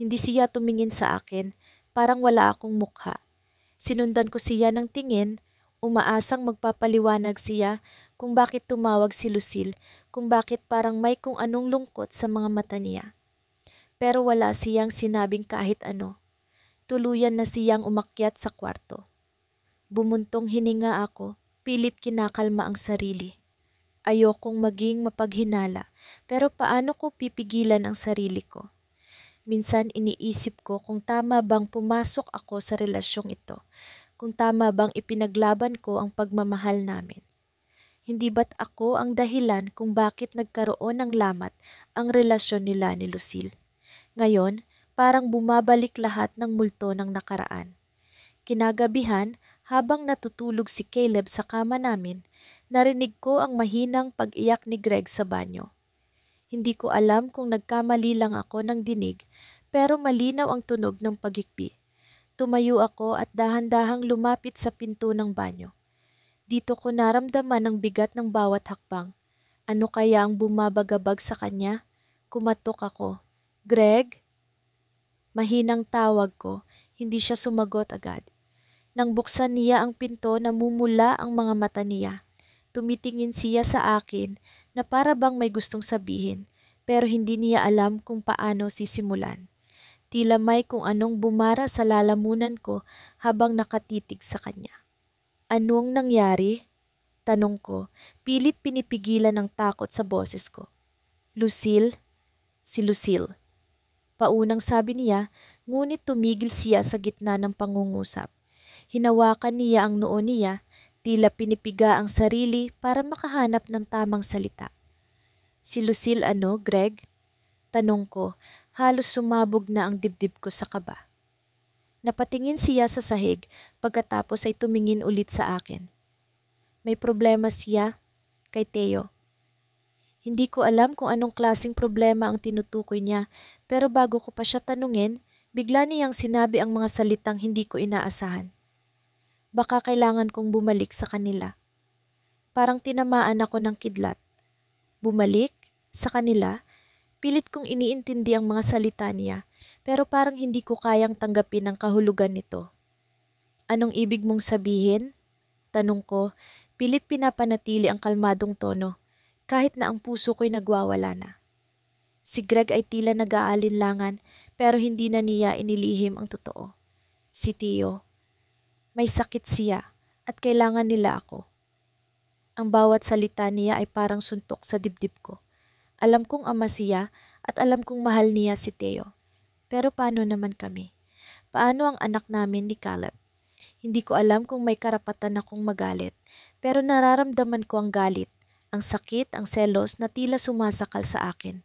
Hindi siya tumingin sa akin, parang wala akong mukha. Sinundan ko siya ng tingin, umaasang magpapaliwanag siya kung bakit tumawag si Lucille, kung bakit parang may kung anong lungkot sa mga mata niya. Pero wala siyang sinabing kahit ano. Tuluyan na siyang umakyat sa kwarto. Bumuntong hininga ako, pilit kinakalma ang sarili. Ayokong maging mapaghinala, pero paano ko pipigilan ang sarili ko? Minsan iniisip ko kung tama bang pumasok ako sa relasyong ito, kung tama bang ipinaglaban ko ang pagmamahal namin. Hindi ba't ako ang dahilan kung bakit nagkaroon ng lamat ang relasyon nila ni Lucille? Ngayon, parang bumabalik lahat ng multo ng nakaraan. Kinagabihan, habang natutulog si Caleb sa kama namin, narinig ko ang mahinang pag-iyak ni Greg sa banyo. Hindi ko alam kung nagkamali lang ako ng dinig, pero malinaw ang tunog ng pagikbi. Tumayo ako at dahan-dahang lumapit sa pinto ng banyo. Dito ko naramdaman ang bigat ng bawat hakbang. Ano kaya ang bumabagabag sa kanya? Kumatok ako. Greg? Mahinang tawag ko, hindi siya sumagot agad. Nang buksan niya ang pinto, namumula ang mga mata niya. Tumitingin siya sa akin na para bang may gustong sabihin, pero hindi niya alam kung paano sisimulan. Tila may kung anong bumara sa lalamunan ko habang nakatitig sa kanya. Anong nangyari? Tanong ko, pilit pinipigilan ng takot sa boses ko. Lucille? Si Lucille. Paunang sabi niya, ngunit tumigil siya sa gitna ng pangungusap. Hinawakan niya ang noo niya, Tila pinipiga ang sarili para makahanap ng tamang salita. Si Lucille ano, Greg? Tanong ko, halos sumabog na ang dibdib ko sa kaba. Napatingin siya sa sahig pagkatapos ay tumingin ulit sa akin. May problema siya kay Theo. Hindi ko alam kung anong klaseng problema ang tinutukoy niya, pero bago ko pa siya tanungin, bigla niyang sinabi ang mga salitang hindi ko inaasahan. Baka kailangan kong bumalik sa kanila. Parang tinamaan ako ng kidlat. Bumalik? Sa kanila? Pilit kong iniintindi ang mga salita niya, pero parang hindi ko kayang tanggapin ang kahulugan nito. Anong ibig mong sabihin? Tanong ko, pilit pinapanatili ang kalmadong tono, kahit na ang puso ko'y nagwawala na. Si Greg ay tila nag-aalinlangan, pero hindi na niya inilihim ang totoo. Si Theo, may sakit siya at kailangan nila ako. Ang bawat salita niya ay parang suntok sa dibdib ko. Alam kong ama siya at alam kong mahal niya si Theo. Pero paano naman kami? Paano ang anak namin ni Caleb? Hindi ko alam kung may karapatan akong magalit, pero nararamdaman ko ang galit, ang sakit, ang selos na tila sumasakal sa akin.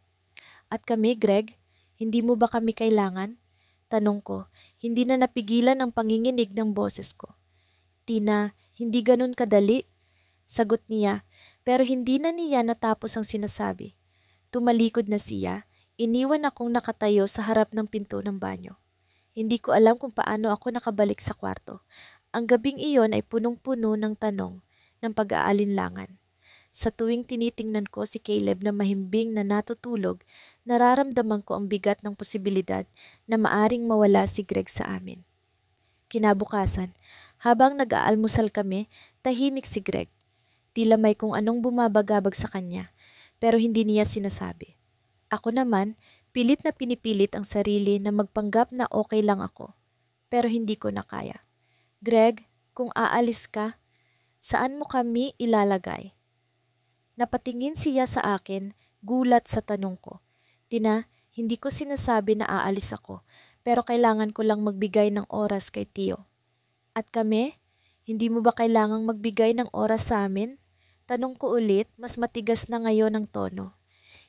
At kami, Greg, hindi mo ba kami kailangan? Tanong ko, hindi na napigilan ang panginginig ng boses ko. Tina, hindi ganun kadali. Sagot niya, pero hindi na niya natapos ang sinasabi. Tumalikod na siya, iniwan akong nakatayo sa harap ng pinto ng banyo. Hindi ko alam kung paano ako nakabalik sa kwarto. Ang gabing iyon ay punong-puno ng tanong, ng pag-aalinlangan. Sa tuwing tinitingnan ko si Caleb na mahimbing na natutulog, nararamdaman ko ang bigat ng posibilidad na maaring mawala si Greg sa amin. Kinabukasan, habang nag-aalmusal kami, tahimik si Greg. Tila may kung anong bumabagabag sa kanya, pero hindi niya sinasabi. Ako naman, pilit na pinipilit ang sarili na magpanggap na okay lang ako, pero hindi ko na kaya. Greg, kung aalis ka, saan mo kami ilalagay? Napatingin siya sa akin, gulat sa tanong ko. Tina, hindi ko sinasabi na aalis ako, pero kailangan ko lang magbigay ng oras kay Theo. At kami, hindi mo ba kailangang magbigay ng oras sa amin? Tanong ko ulit, mas matigas na ngayon ang tono.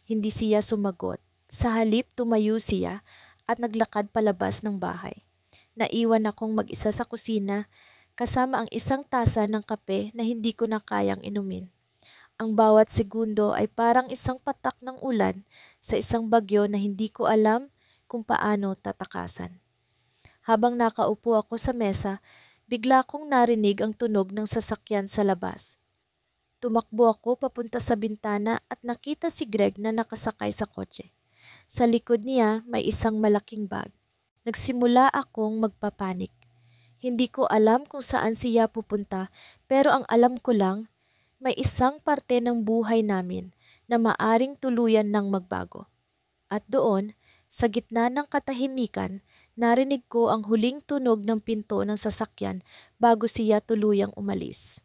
Hindi siya sumagot. Sa halip tumayo siya at naglakad palabas ng bahay. Naiwan akong mag-isa sa kusina kasama ang isang tasa ng kape na hindi ko na kayang inumin. Ang bawat segundo ay parang isang patak ng ulan sa isang bagyo na hindi ko alam kung paano tatakasan. Habang nakaupo ako sa mesa, bigla kong narinig ang tunog ng sasakyan sa labas. Tumakbo ako papunta sa bintana at nakita si Greg na nakasakay sa kotse. Sa likod niya may isang malaking bag. Nagsimula akong magpapanik. Hindi ko alam kung saan siya pupunta, pero ang alam ko lang, may isang parte ng buhay namin na maaring tuluyan ng magbago. At doon, sa gitna ng katahimikan, narinig ko ang huling tunog ng pinto ng sasakyan bago siya tuluyang umalis.